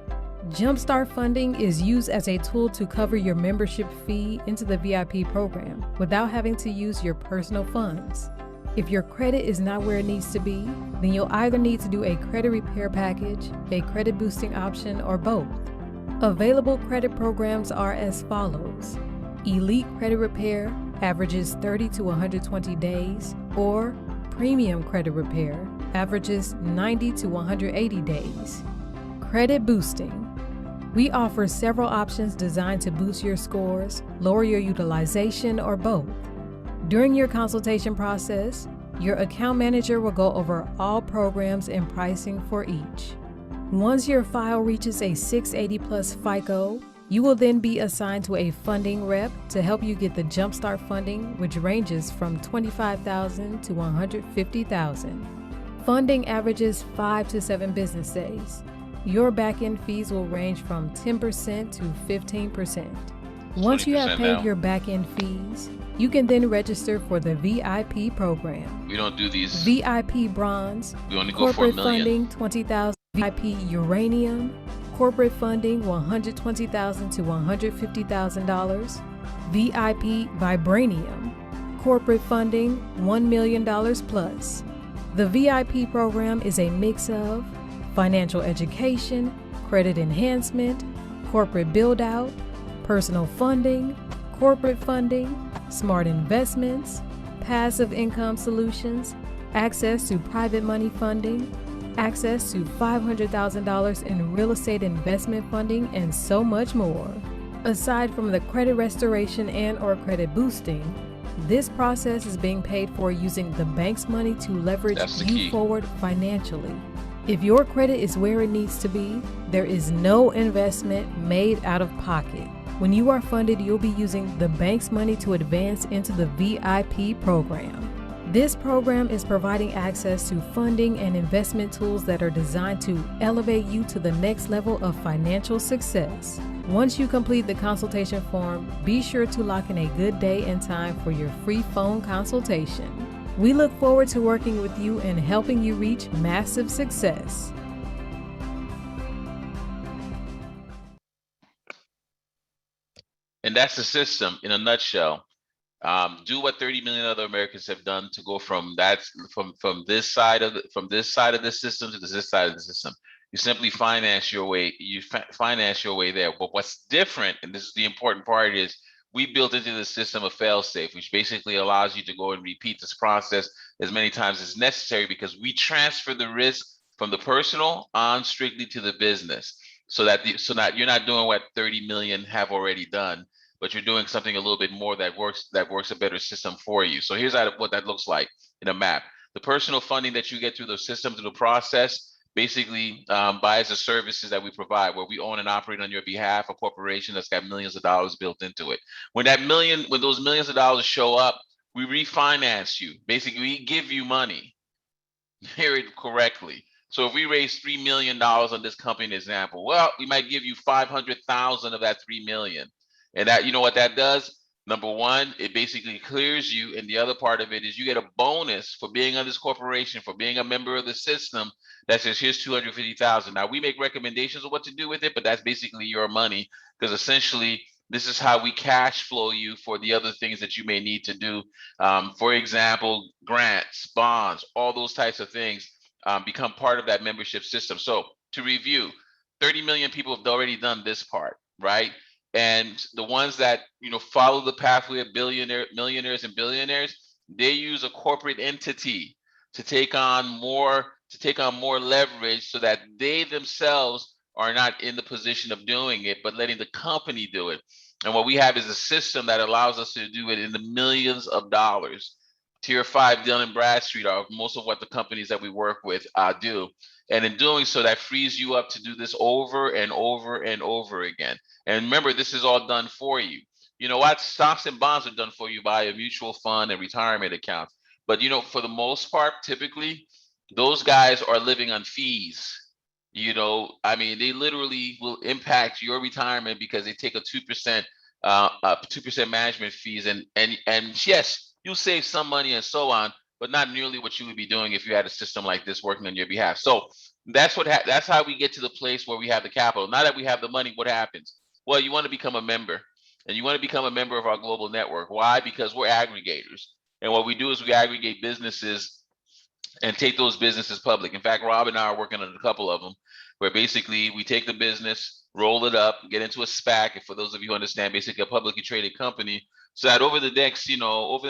Jumpstart Funding is used as a tool to cover your membership fee into the VIP program without having to use your personal funds. If your credit is not where it needs to be, then you'll either need to do a credit repair package, a credit boosting option, or both. Available credit programs are as follows: Elite Credit Repair averages 30 to 120 days, or Premium Credit Repair averages 90 to 180 days. Credit Boosting. We offer several options designed to boost your scores, lower your utilization, or both. During your consultation process, your account manager will go over all programs and pricing for each. Once your file reaches a 680 plus FICO, you will then be assigned to a funding rep to help you get the Jumpstart funding, which ranges from $25,000 to $150,000. Funding averages 5 to 7 business days. Your back-end fees will range from 10% to 15%. Once you have paid your back-end fees, you can then register for the VIP program. We don't do these. VIP Bronze, we only go for $1 million. Funding $20,000, VIP Uranium, corporate funding $120,000 to $150,000, VIP Vibranium, corporate funding $1 million plus. The VIP program is a mix of financial education, credit enhancement, corporate build-out, personal funding, corporate funding, smart investments, passive income solutions, access to private money funding, access to $500,000 in real estate investment funding, and so much more. Aside from the credit restoration and/or credit boosting, This process is being paid for using the bank's money to leverage you forward financially. If your credit is where it needs to be, there is no investment made out of pocket. When you are funded, you'll be using the bank's money to advance into the VIP program. This program is providing access to funding and investment tools that are designed to elevate you to the next level of financial success. Once you complete the consultation form, be sure to lock in a good day and time for your free phone consultation. We look forward to working with you and helping you reach massive success. And that's the system in a nutshell. Do what 30 million other Americans have done to go from this side of the system to this side of the system. You simply finance your way. Finance your way there. But what's different, and this is the important part, is we built into the system a fail-safe, which basically allows you to go and repeat this process as many times as necessary, because we transfer the risk from the personal on strictly to the business, so that you're not doing what 30 million have already done, but you're doing something a little bit more that works a better system for you. So here's what that looks like in a map. The personal funding that you get through the system, through the process, basically buys the services that we provide, where we own and operate on your behalf a corporation that's got millions of dollars built into it. When those millions of dollars show up, we refinance you. Basically, we give you money. Hear it correctly. So if we raise $3 million on this company example, well, we might give you 500,000 of that 3 million. And that, you know what that does? Number one, it basically clears you. And the other part of it is you get a bonus for being on this corporation, for being a member of the system that says, here's 250,000. Now, we make recommendations of what to do with it, but that's basically your money, because essentially this is how we cash flow you for the other things that you may need to do. For example, grants, bonds, all those types of things become part of that membership system. So to review, 30 million people have already done this part, right? And the ones that follow the pathway of millionaires and billionaires, they use a corporate entity to take on more leverage, so that they themselves are not in the position of doing it, but letting the company do it. And what we have is a system that allows us to do it in the millions of dollars. Tier 5 Dun & Bradstreet are most of what the companies that we work with do. And in doing so, that frees you up to do this over and over and over again. And remember, this is all done for you. You know what? Stocks and bonds are done for you by a mutual fund and retirement account. But for the most part, typically, those guys are living on fees. They literally will impact your retirement because they take a 2% management fees, and yes, you'll save some money and so on, but not nearly what you would be doing if you had a system like this working on your behalf. So that's how we get to the place where we have the capital. Now that we have the money, what happens? Well, you want to become a member, and you want to become a member of our global network. Why? Because we're aggregators, and what we do is we aggregate businesses and take those businesses public. In fact, Rob and I are working on a couple of them, where basically we take the business, roll it up, get into a SPAC, and for those of you who understand, basically a publicly traded company, so that over the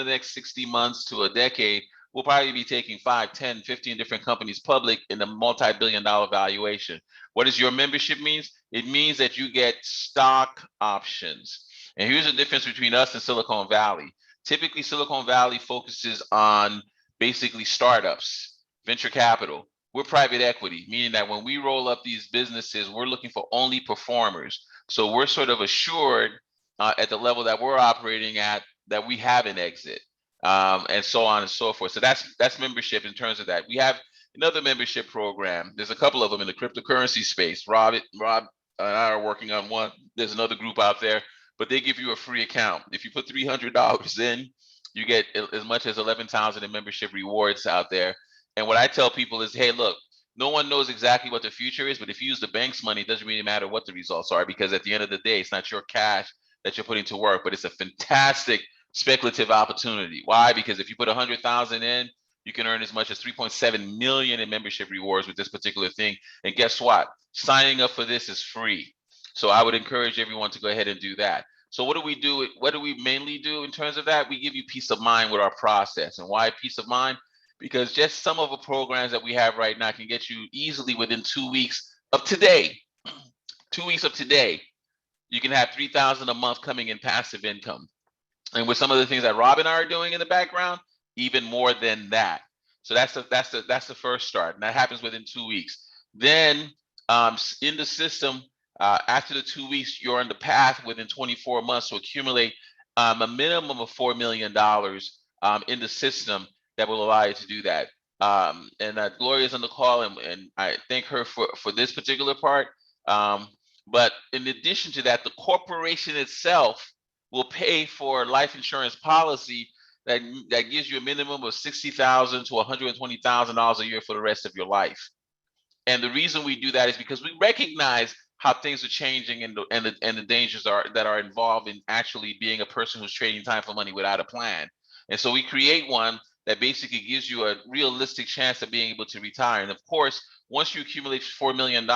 next 60 months to a decade, we'll probably be taking 5, 10, 15 different companies public in a multi-billion-dollar valuation. What does your membership means? It means that you get stock options. And here's the difference between us and Silicon Valley. Typically, Silicon Valley focuses on basically startups, venture capital. We're private equity, meaning that when we roll up these businesses, we're looking for only performers. So we're sort of assured at the level that we're operating at that we have an exit, and so on and so forth. So that's membership in terms of that. We have another membership program. There's a couple of them in the cryptocurrency space. Rob and I are working on one. There's another group out there, but they give you a free account. If you put $300 in, you get as much as 11,000 in membership rewards out there. And what I tell people is, hey, look, no one knows exactly what the future is, but if you use the bank's money, it doesn't really matter what the results are, because at the end of the day, it's not your cash that you're putting to work, but it's a fantastic speculative opportunity. Why? Because if you put 100,000 in, you can earn as much as 3.7 million in membership rewards with this particular thing. And guess what? Signing up for this is free. So I would encourage everyone to go ahead and do that. So what do we do? What do we mainly do in terms of that? We give you peace of mind with our process. And why peace of mind? Because just some of the programs that we have right now can get you easily within 2 weeks of today. 2 weeks of today, you can have $3,000 a month coming in passive income. And with some of the things that Rob and I are doing in the background, even more than that. So that's the first start, and that happens within 2 weeks. Then in the system, after the 2 weeks, you're on the path within 24 months to accumulate a minimum of $4 million in the system that will allow you to do that. And Gloria's on the call, and I thank her for this particular part. But in addition to that, the corporation itself will pay for life insurance policy that gives you a minimum of $60,000 to $120,000 a year for the rest of your life. And the reason we do that is because we recognize how things are changing and the dangers that are involved in actually being a person who's trading time for money without a plan. And so we create one that basically gives you a realistic chance of being able to retire. And of course, once you accumulate $4 million,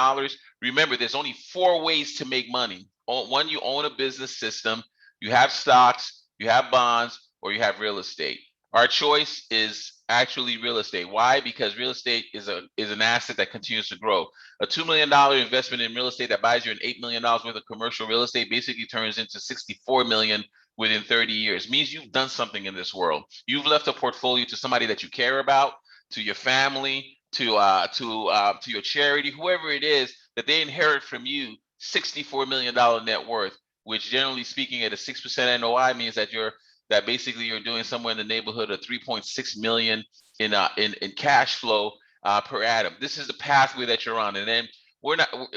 remember, there's only 4 ways to make money. One, you own a business system, you have stocks, you have bonds, or you have real estate. Our choice is actually real estate. Why? Because real estate is an asset that continues to grow. A $2 million investment in real estate that buys you an $8 million worth of commercial real estate basically turns into $64 million within 30 years. Means you've done something in this world. You've left a portfolio to somebody that you care about, to your family, to your charity, whoever it is, that they inherit from you $64 million net worth, which generally speaking at a 6% NOI means that basically you're doing somewhere in the neighborhood of 3.6 million in cash flow per annum. This is the pathway that you're on. And then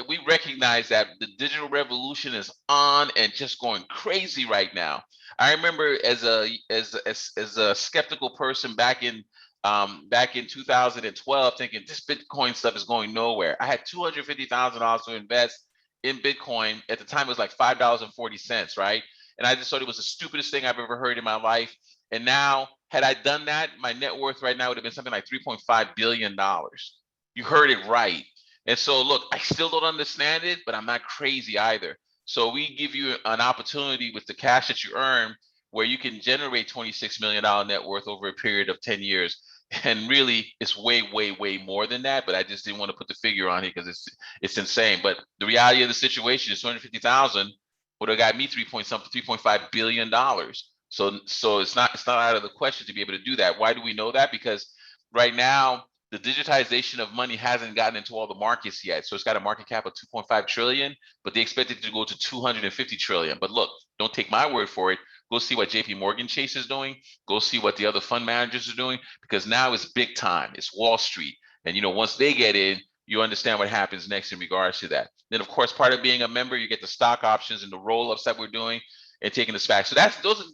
we recognize that the digital revolution is on and just going crazy right now. I remember as a skeptical person back in 2012 thinking this Bitcoin stuff is going nowhere. I had $250,000 to invest in Bitcoin. At the time it was like $5.40, right? And I just thought it was the stupidest thing I've ever heard in my life. And now, had I done that, my net worth right now would have been something like $3.5 billion. You heard it right. And so, look, I still don't understand it, but I'm not crazy either. So we give you an opportunity with the cash that you earn where you can generate $26 million net worth over a period of 10 years. And really, it's way, way, way more than that. But I just didn't want to put the figure on here because it's insane. But the reality of the situation is 250,000 would have got me $3.5 billion. So it's not out of the question to be able to do that. Why do we know that? Because right now the digitization of money hasn't gotten into all the markets yet. So it's got a market cap of 2.5 trillion, but they expect it to go to 250 trillion. But look, don't take my word for it. Go see what JP Morgan Chase is doing. Go see what the other fund managers are doing, because now it's big time. It's Wall Street. And once they get in, you understand what happens next in regards to that. Then, of course, part of being a member, you get the stock options and the roll-ups that we're doing and taking the SPAC. So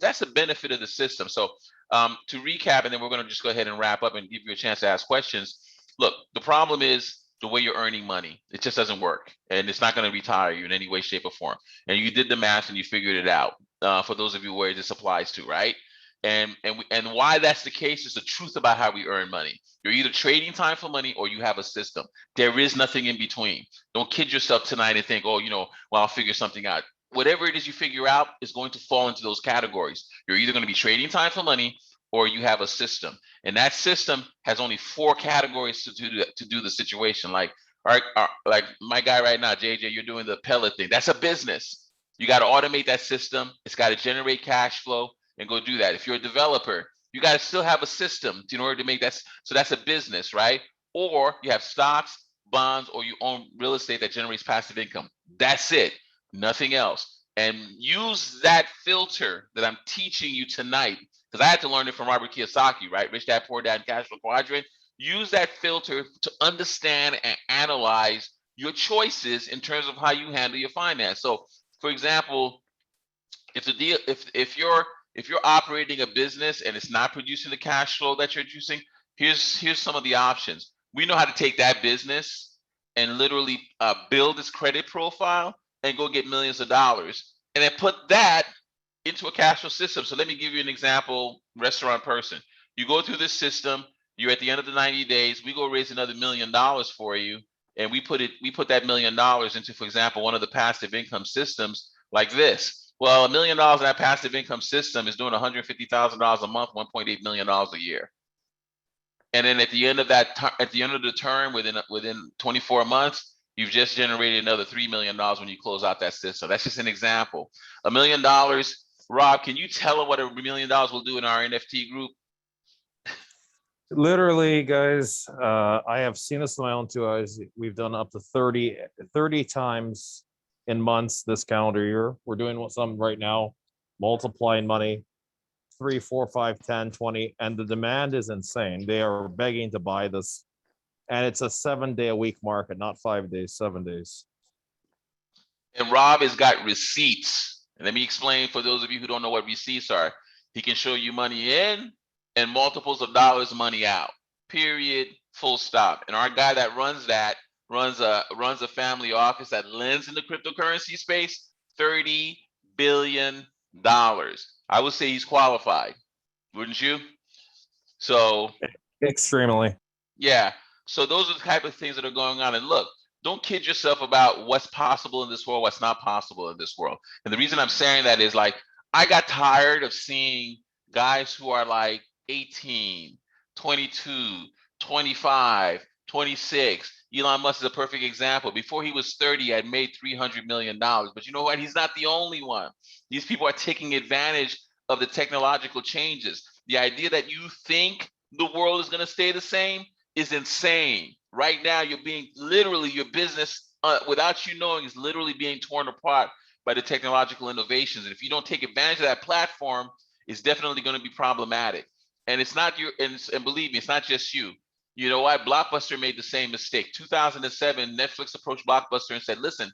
that's the benefit of the system. So to recap, and then we're going to just go ahead and wrap up and give you a chance to ask questions. Look, the problem is the way you're earning money. It just doesn't work, and it's not going to retire you in any way, shape, or form. And you did the math and you figured it out. For those of you where this applies to, right? And why that's the case is the truth about how we earn money. You're either trading time for money or you have a system. There is nothing in between. Don't kid yourself tonight and think, well, I'll figure something out. Whatever it is you figure out is going to fall into those categories. You're either going to be trading time for money or you have a system. And that system has only 4 categories to do the situation. Like my guy right now, JJ, you're doing the pellet thing. That's a business. You got to automate that system. It's got to generate cash flow and go do that. If you're a developer, you got to still have a system in order to make that. So that's a business, right? Or you have stocks, bonds, or you own real estate that generates passive income. That's it. Nothing else. And use that filter that I'm teaching you tonight, because I had to learn it from Robert Kiyosaki, right? Rich Dad, Poor Dad, Cash Flow Quadrant. Use that filter to understand and analyze your choices in terms of how you handle your finance. So, for example, if you're operating a business and it's not producing the cash flow that you're using, here's some of the options. We know how to take that business and literally build its credit profile and go get millions of dollars and then put that into a cash flow system. So let me give you an example. Restaurant person, you go through this system, you're at the end of the 90 days, we go raise another $1 million for you, and we put that $1 million into, for example, one of the passive income systems like this. Well, $1 million in that passive income system is doing $150,000 a month, $1.8 million a year. And then at the end of the term, within 24 months, you've just generated another $3 million when you close out that system. That's just an example. $1 million Rob, can you tell them what $1 million will do in our NFT group? Literally, guys, I have seen this with my own two eyes. We've done up to 30 times in months this calendar year. We're doing some right now, multiplying money, 3, 4, 5, 10, 20, and the demand is insane. They are begging to buy this. And it's a 7-day-a-week market, not 5 days, 7 days. And Rob has got receipts. And let me explain for those of you who don't know what receipts are. He can show you money in and multiples of dollars money out, period, full stop. And our guy that runs that runs a family office that lends in the cryptocurrency space, $30 billion. I would say he's qualified, wouldn't you? So extremely. Yeah. So those are the type of things that are going on. And look, don't kid yourself about what's possible in this world, what's not possible in this world. And the reason I'm saying that is, like, I got tired of seeing guys who are like 18, 22, 25, 26. Elon Musk is a perfect example. Before he was 30, he had made $300 million. But you know what? He's not the only one. These people are taking advantage of the technological changes. The idea that you think the world is going to stay the same is insane. Right now, you're being literally, your business, without you knowing, is literally being torn apart by the technological innovations. And if you don't take advantage of that platform, it's definitely going to be problematic. And it's not your, and believe me, it's not just you. You know what? Blockbuster made the same mistake. 2007, Netflix approached Blockbuster and said, listen,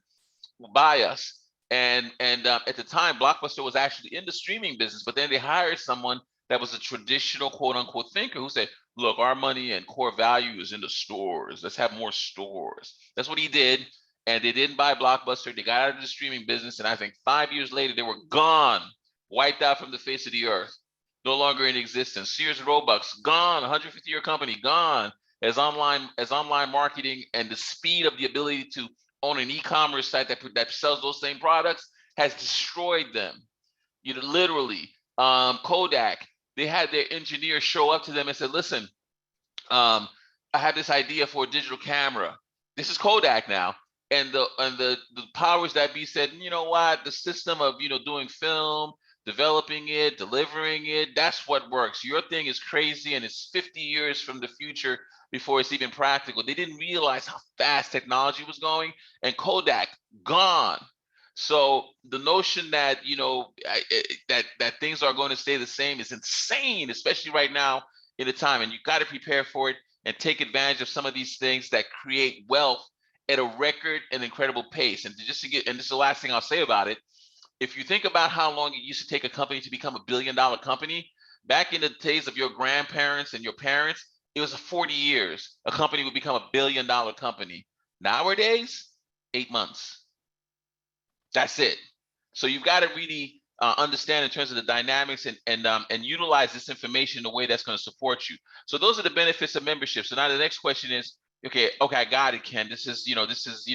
buy us. And at the time, Blockbuster was actually in the streaming business, but then they hired someone that was a traditional quote unquote thinker who said, look, our money and core value is in the stores. Let's have more stores. That's what he did. And they didn't buy Blockbuster. They got out of the streaming business. And I think 5 years later, they were gone, wiped out from the face of the earth, no longer in existence. Sears Roebuck, gone, 150-year company, gone. As online marketing and the speed of the ability to own an e-commerce site that sells those same products has destroyed them. You know, literally. Kodak, they had their engineer show up to them and said, listen, I have this idea for a digital camera. This is Kodak now. And the powers that be said, you know what, the system of, you know, doing film, developing it, delivering it, that's what works. Your thing is crazy and it's 50 years from the future before it's even practical. They didn't realize how fast technology was going, and Kodak, gone. So the notion that, you know, that things are going to stay the same is insane, especially right now in a time. And you got to prepare for it and take advantage of some of these things that create wealth at a record and incredible pace. And just to get, and this is the last thing I'll say about it. If you think about how long it used to take a company to become $1 billion company, back in the days of your grandparents and your parents, it was 40 years. A company would become $1 billion company. Nowadays, 8 months. That's it. So you've got to really understand in terms of the dynamics and utilize this information in a way that's going to support you. So those are the benefits of membership. So now the next question is, okay, I got it, Ken. This is,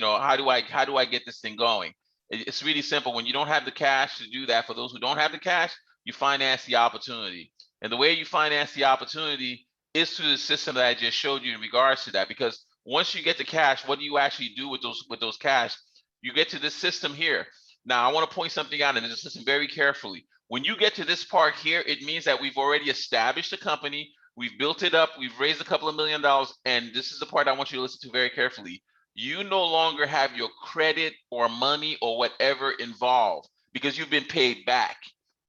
how do I get this thing going? It's really simple. When you don't have the cash to do that, for those who don't have the cash, you finance the opportunity. And the way you finance the opportunity is through the system that I just showed you in regards to that. Because once you get the cash, what do you actually do with those cash? You get to this system here. Now, I want to point something out, and just listen very carefully. When you get to this part here, it means that we've already established a company. We've built it up. We've raised a couple of $1 million. And this is the part I want you to listen to very carefully. You no longer have your credit or money or whatever involved because you've been paid back,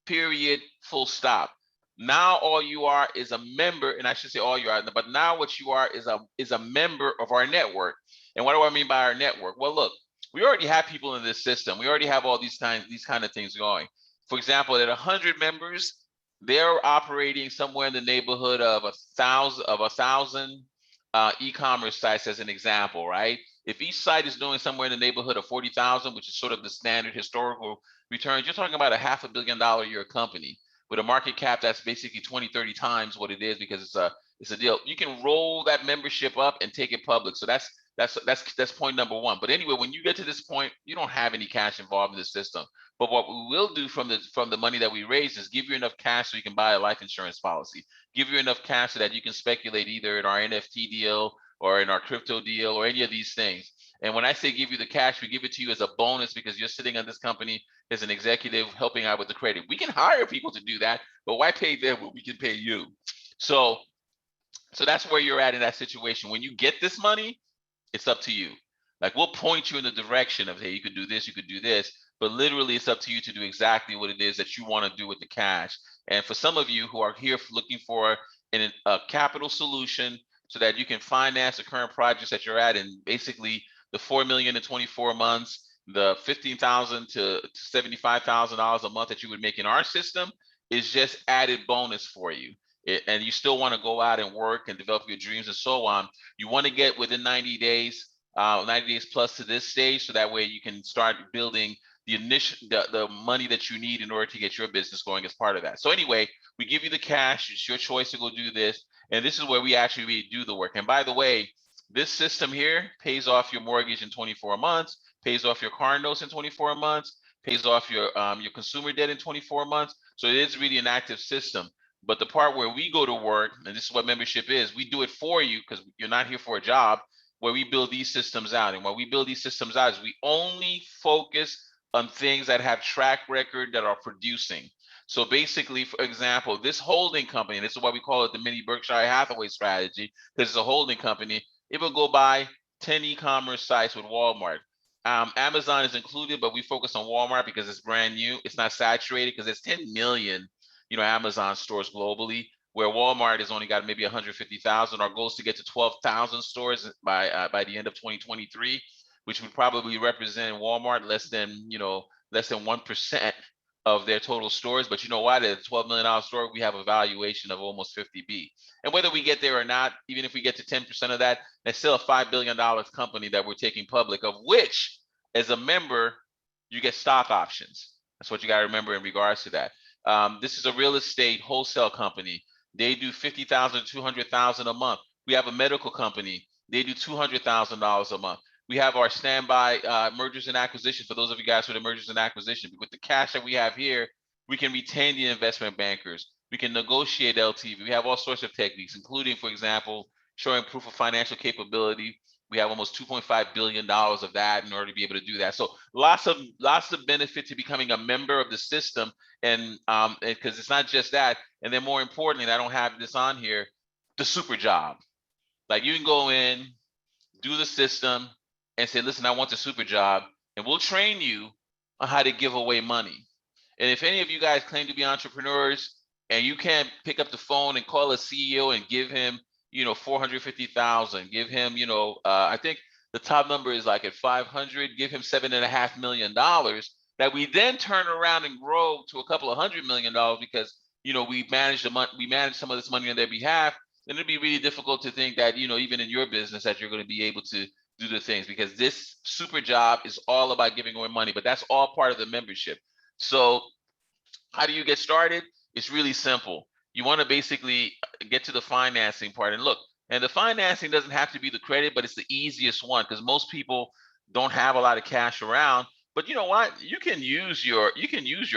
period, full stop. Now all you are is a member, and I should say all you are, but now what you are is a member of our network. And what do I mean by our network? Well, look, we already have people in this system. We already have all these kind of things going. For example, at 100 members, they're operating somewhere in the neighborhood of 1,000 e-commerce sites, as an example, right? If each site is doing somewhere in the neighborhood of 40,000, which is sort of the standard historical returns, you're talking about a $500 million a year company with a market cap that's basically 20, 30 times what it is, because it's a deal. You can roll that membership up and take it public. So that's point number one. But anyway, when you get to this point, you don't have any cash involved in the system. But what we will do from the money that we raise is give you enough cash so you can buy a life insurance policy. Give you enough cash so that you can speculate either in our NFT deal or in our crypto deal or any of these things. And when I say give you the cash, we give it to you as a bonus because you're sitting on this company as an executive helping out with the credit. We can hire people to do that, but why pay them when we can pay you? So that's where you're at in that situation. When you get this money, it's up to you. Like, we'll point you in the direction of, hey, you could do this, you could do this, but literally it's up to you to do exactly what it is that you want to do with the cash. And for some of you who are here looking for a capital solution so that you can finance the current projects that you're at, and basically the $4 million in 24 months, the $15,000 to $75,000 a month that you would make in our system is just added bonus for you. And you still want to go out and work and develop your dreams and so on. You want to get within 90 days, 90 days plus to this stage, so that way you can start building the money that you need in order to get your business going as part of that. So anyway, we give you the cash. It's your choice to go do this. And this is where we actually really do the work. And by the way, this system here pays off your mortgage in 24 months, pays off your car notes in 24 months, pays off your consumer debt in 24 months. So it is really an active system. But the part where we go to work, and this is what membership is, we do it for you because you're not here for a job, where we build these systems out. And what we build these systems out is we only focus on things that have track record that are producing. So basically, for example, this holding company, and this is why we call it the mini Berkshire Hathaway strategy, because it's a holding company, it will go buy 10 e-commerce sites with Walmart. Amazon is included, but we focus on Walmart because it's brand new. It's not saturated because there's 10 million Amazon stores globally, where Walmart has only got maybe 150,000. Our goal is to get to 12,000 stores by the end of 2023, which would probably represent Walmart less than 1% of their total stores. But you know what? At a $12 million store, we have a valuation of almost 50B. And whether we get there or not, even if we get to 10% of that, that's still a $5 billion company that we're taking public, of which, as a member, you get stock options. That's what you got to remember in regards to that. This is a real estate wholesale company. They do $50,000 to $200,000 a month. We have a medical company. They do $200,000 a month. We have our standby mergers and acquisitions. For those of you guys who are the mergers and acquisition, with the cash that we have here, we can retain the investment bankers. We can negotiate LTV. We have all sorts of techniques, including, for example, showing proof of financial capability. We have almost $2.5 billion of that in order to be able to do that. So lots of benefit to becoming a member of the system. And because it's not just that. And then more importantly, and I don't have this on here, the super job. Like, you can go in, do the system, and say, listen, I want the super job, and we'll train you on how to give away money. And if any of you guys claim to be entrepreneurs and you can't pick up the phone and call a CEO and give him, 450,000, give him, I think the top number is like at 500, give him $7.5 million, that we then turn around and grow to a couple of $100 million because, we manage some of this money on their behalf. And it'd be really difficult to think that, even in your business, that you're going to be able to do the things, because this super job is all about giving away money, but that's all part of the membership. So how do you get started? It's really simple. You want to basically get to the financing part. And look, and the financing doesn't have to be the credit, but it's the easiest one because most people don't have a lot of cash around. But you know what? You can use your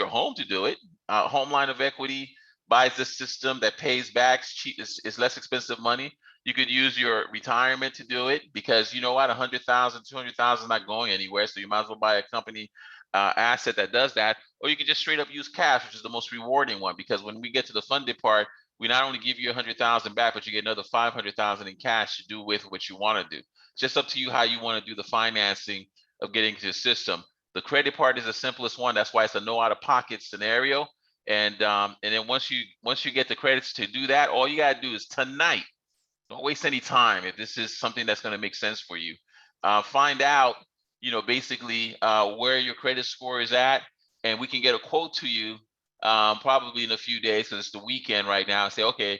home to do it. Home line of equity buys the system that pays back. It's less expensive money. You could use your retirement to do it because you know what? 100,000, 200,000 not going anywhere. So you might as well buy a company asset that does that, or you could just straight up use cash, which is the most rewarding one, because when we get to the funded part, we not only give you 100,000 back, but you get another 500,000 in cash to do with what you want to do. Just up to you how you want to do the financing of getting to the system. The credit part is the simplest one. That's why it's a no out of pocket scenario. And then once you get the credits to do that, all you got to do is tonight. Don't waste any time. If this is something that's going to make sense for you, find out, basically where your credit score is at, and we can get a quote to you probably in a few days because it's the weekend right now, and say, okay,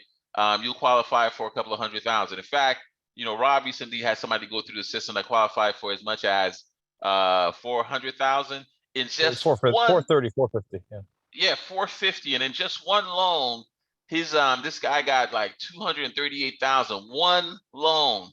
you'll qualify for a couple of 100,000. In fact, Rob recently had somebody go through the system that qualified for as much as 400,000 in just 430, 450. Yeah, 450, and in just one loan, his this guy got like 238,000 one loan.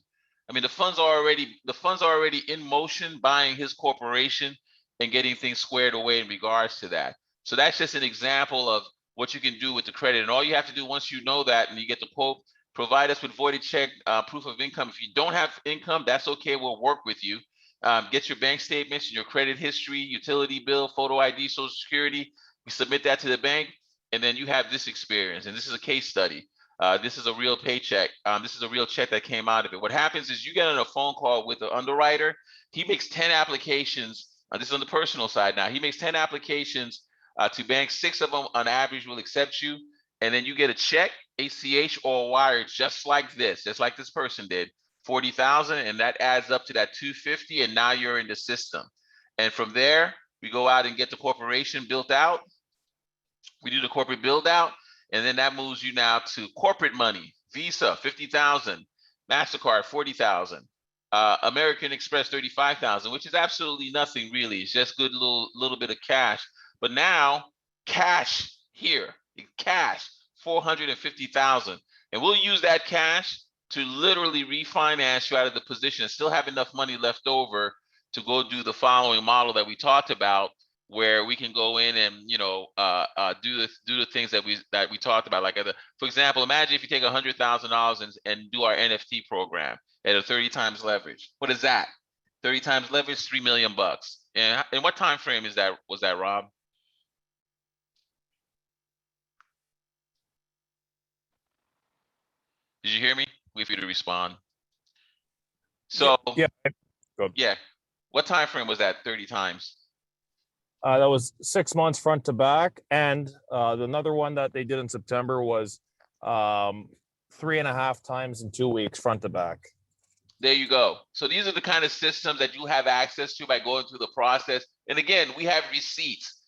I mean, the funds are already in motion, buying his corporation and getting things squared away in regards to that. So that's just an example of what you can do with the credit. And all you have to do once you know that and you get the quote, provide us with voided check, proof of income. If you don't have income, that's okay. We'll work with you. get your bank statements, your credit history, utility bill, photo ID, social security. We submit that to the bank, and then you have this experience. And this is a case study. This is a real paycheck. This is a real check that came out of it. What happens is you get on a phone call with the underwriter. He makes 10 applications. This is on the personal side now. He makes 10 applications to banks. 6 of them on average will accept you. And then you get a check, ACH or a wire, just like this person did, 40,000, and that adds up to that 250, and now you're in the system. And from there, we go out and get the corporation built out. We do the corporate build out, and then that moves you now to corporate money. Visa, 50,000, MasterCard, 40,000, American Express, 35,000, which is absolutely nothing really. It's just good little bit of cash. But now cash here, cash, 450,000. And we'll use that cash to literally refinance you out of the position and still have enough money left over to go do the following model that we talked about, where we can go in and do the things that we talked about. Like for example, imagine if you take $100,000 and do our NFT program at a 30 times leverage. What is that? 30 times leverage, $3 million. And what time frame was that, Rob? Did you hear me? Wait for you to respond. So yeah. What time frame was that? 30 times? That was 6 months front to back. And another one that they did in September was 3.5 times in 2 weeks front to back. There you go. So these are the kind of systems that you have access to by going through the process. And again, we have receipts,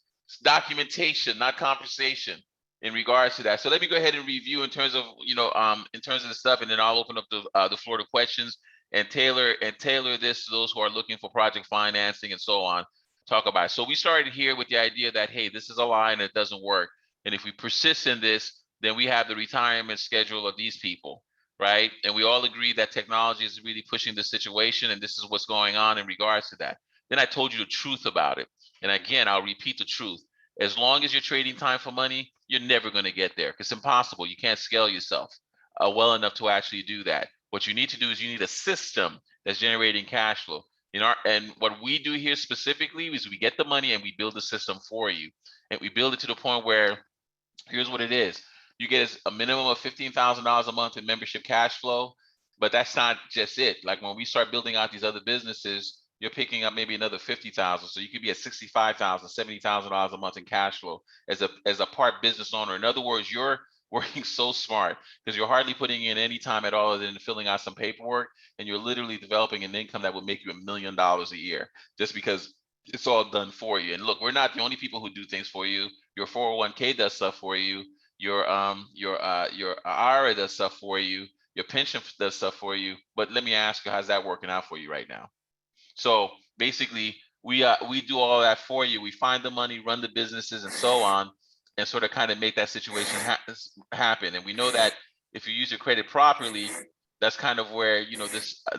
documentation, not conversation in regards to that. So let me go ahead and review in terms of the stuff, and then I'll open up the floor to questions and tailor this to those who are looking for project financing and so on. Talk about it. So we started here with the idea that, hey, this is a line that doesn't work. And if we persist in this, then we have the retirement schedule of these people, right? And we all agree that technology is really pushing the situation, and this is what's going on in regards to that. Then I told you the truth about it. And again, I'll repeat the truth. As long as you're trading time for money, you're never going to get there. It's impossible. You can't scale yourself well enough to actually do that. What you need to do is you need a system that's generating cash flow. And what we do here specifically is we get the money and we build the system for you. And we build it to the point where, here's what it is. You get a minimum of $15,000 a month in membership cash flow, but that's not just it. Like when we start building out these other businesses, you're picking up maybe another 50,000. So you could be at 65,000, $70,000 a month in cash flow as a part business owner. In other words, you're working so smart because you're hardly putting in any time at all other than filling out some paperwork, and you're literally developing an income that will make you $1 million a year just because it's all done for you. And look, we're not the only people who do things for you. Your 401k does stuff for you. Your IRA does stuff for you. Your pension does stuff for you. But let me ask you, how's that working out for you right now? So basically, we do all that for you. We find the money, run the businesses, and so on, and sort of kind of make that situation happen. And we know that if you use your credit properly, that's kind of where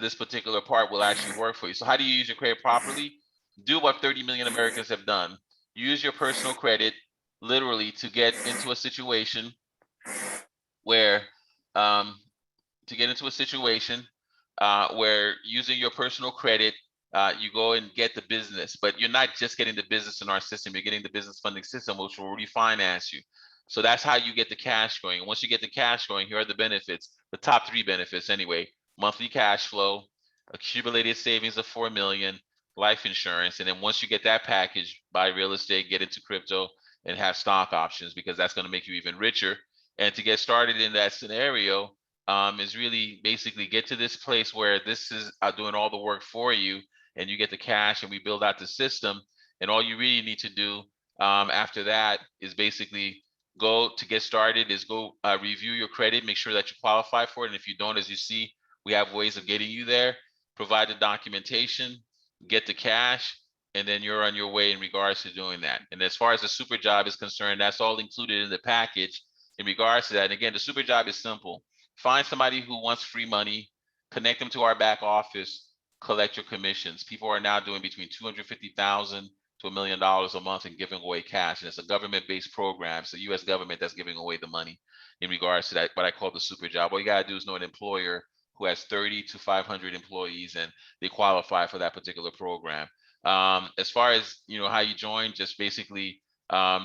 this particular part will actually work for you. So how do you use your credit properly? Do what 30 million Americans have done. Use your personal credit literally to get into a situation where where using your personal credit, you go and get the business. But you're not just getting the business in our system, you're getting the business funding system, which will refinance you. So that's how you get the cash going. And once you get the cash going, here are the benefits, the top 3 benefits anyway: monthly cash flow, accumulated savings of 4 million, life insurance. And then once you get that package, buy real estate, get into crypto, and have stock options, because that's going to make you even richer. And to get started in that scenario is really basically get to this place where this is doing all the work for you, and you get the cash, and we build out the system. And all you really need to do after that is basically go review your credit, make sure that you qualify for it. And if you don't, as you see, we have ways of getting you there. Provide the documentation, get the cash, and then you're on your way in regards to doing that. And as far as the super job is concerned, that's all included in the package in regards to that. And again, the super job is simple. Find somebody who wants free money, connect them to our back office, collect your commissions. People are now doing between $250,000 to $1 million a month and giving away cash. And it's a government-based program. It's the U.S. government that's giving away the money in regards to that, what I call the super job. All you gotta do is know an employer who has 30 to 500 employees, and they qualify for that particular program. As far as how you join, just basically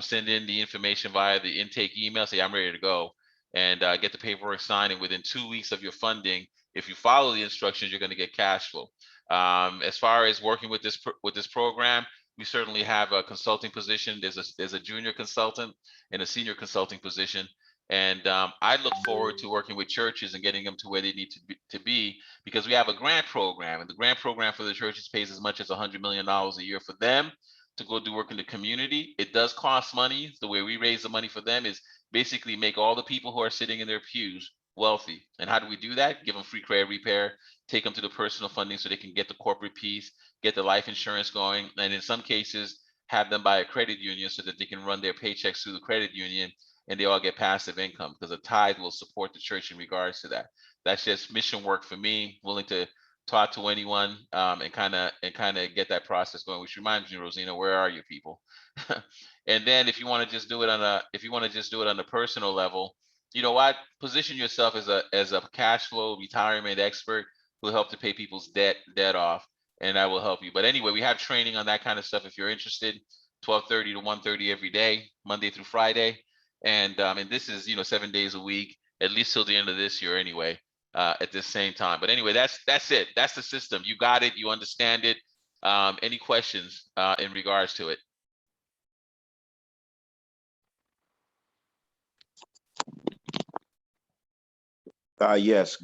send in the information via the intake email, say I'm ready to go, and get the paperwork signed. And within 2 weeks of your funding, if you follow the instructions, you're going to get cash flow. As far as working with this program, we certainly have a consulting position. There's a junior consultant and a senior consulting position. And I look forward to working with churches and getting them to where they need to be, because we have a grant program, and the grant program for the churches pays as much as $100 million a year for them to go do work in the community. It does cost money. The way we raise the money for them is basically make all the people who are sitting in their pews wealthy. And how do we do that? Give them free credit repair, take them to the personal funding so they can get the corporate piece, get the life insurance going, and in some cases have them buy a credit union so that they can run their paychecks through the credit union, and they all get passive income, because a tithe will support the church in regards to that. That's just mission work for me, willing to talk to anyone and kind of get that process going. Which reminds me, Rosina, where are you people? And then if you want to just do it on a personal level, you know what? Position yourself as a cash flow retirement expert who will help to pay people's debt off, and I will help you. But anyway, we have training on that kind of stuff if you're interested. 12:30 to 1:30 every day, Monday through Friday. And this is 7 days a week, at least till the end of this year anyway, at this same time. But anyway, that's it. That's the system. You got it. You understand it. Any questions in regards to it? Yes.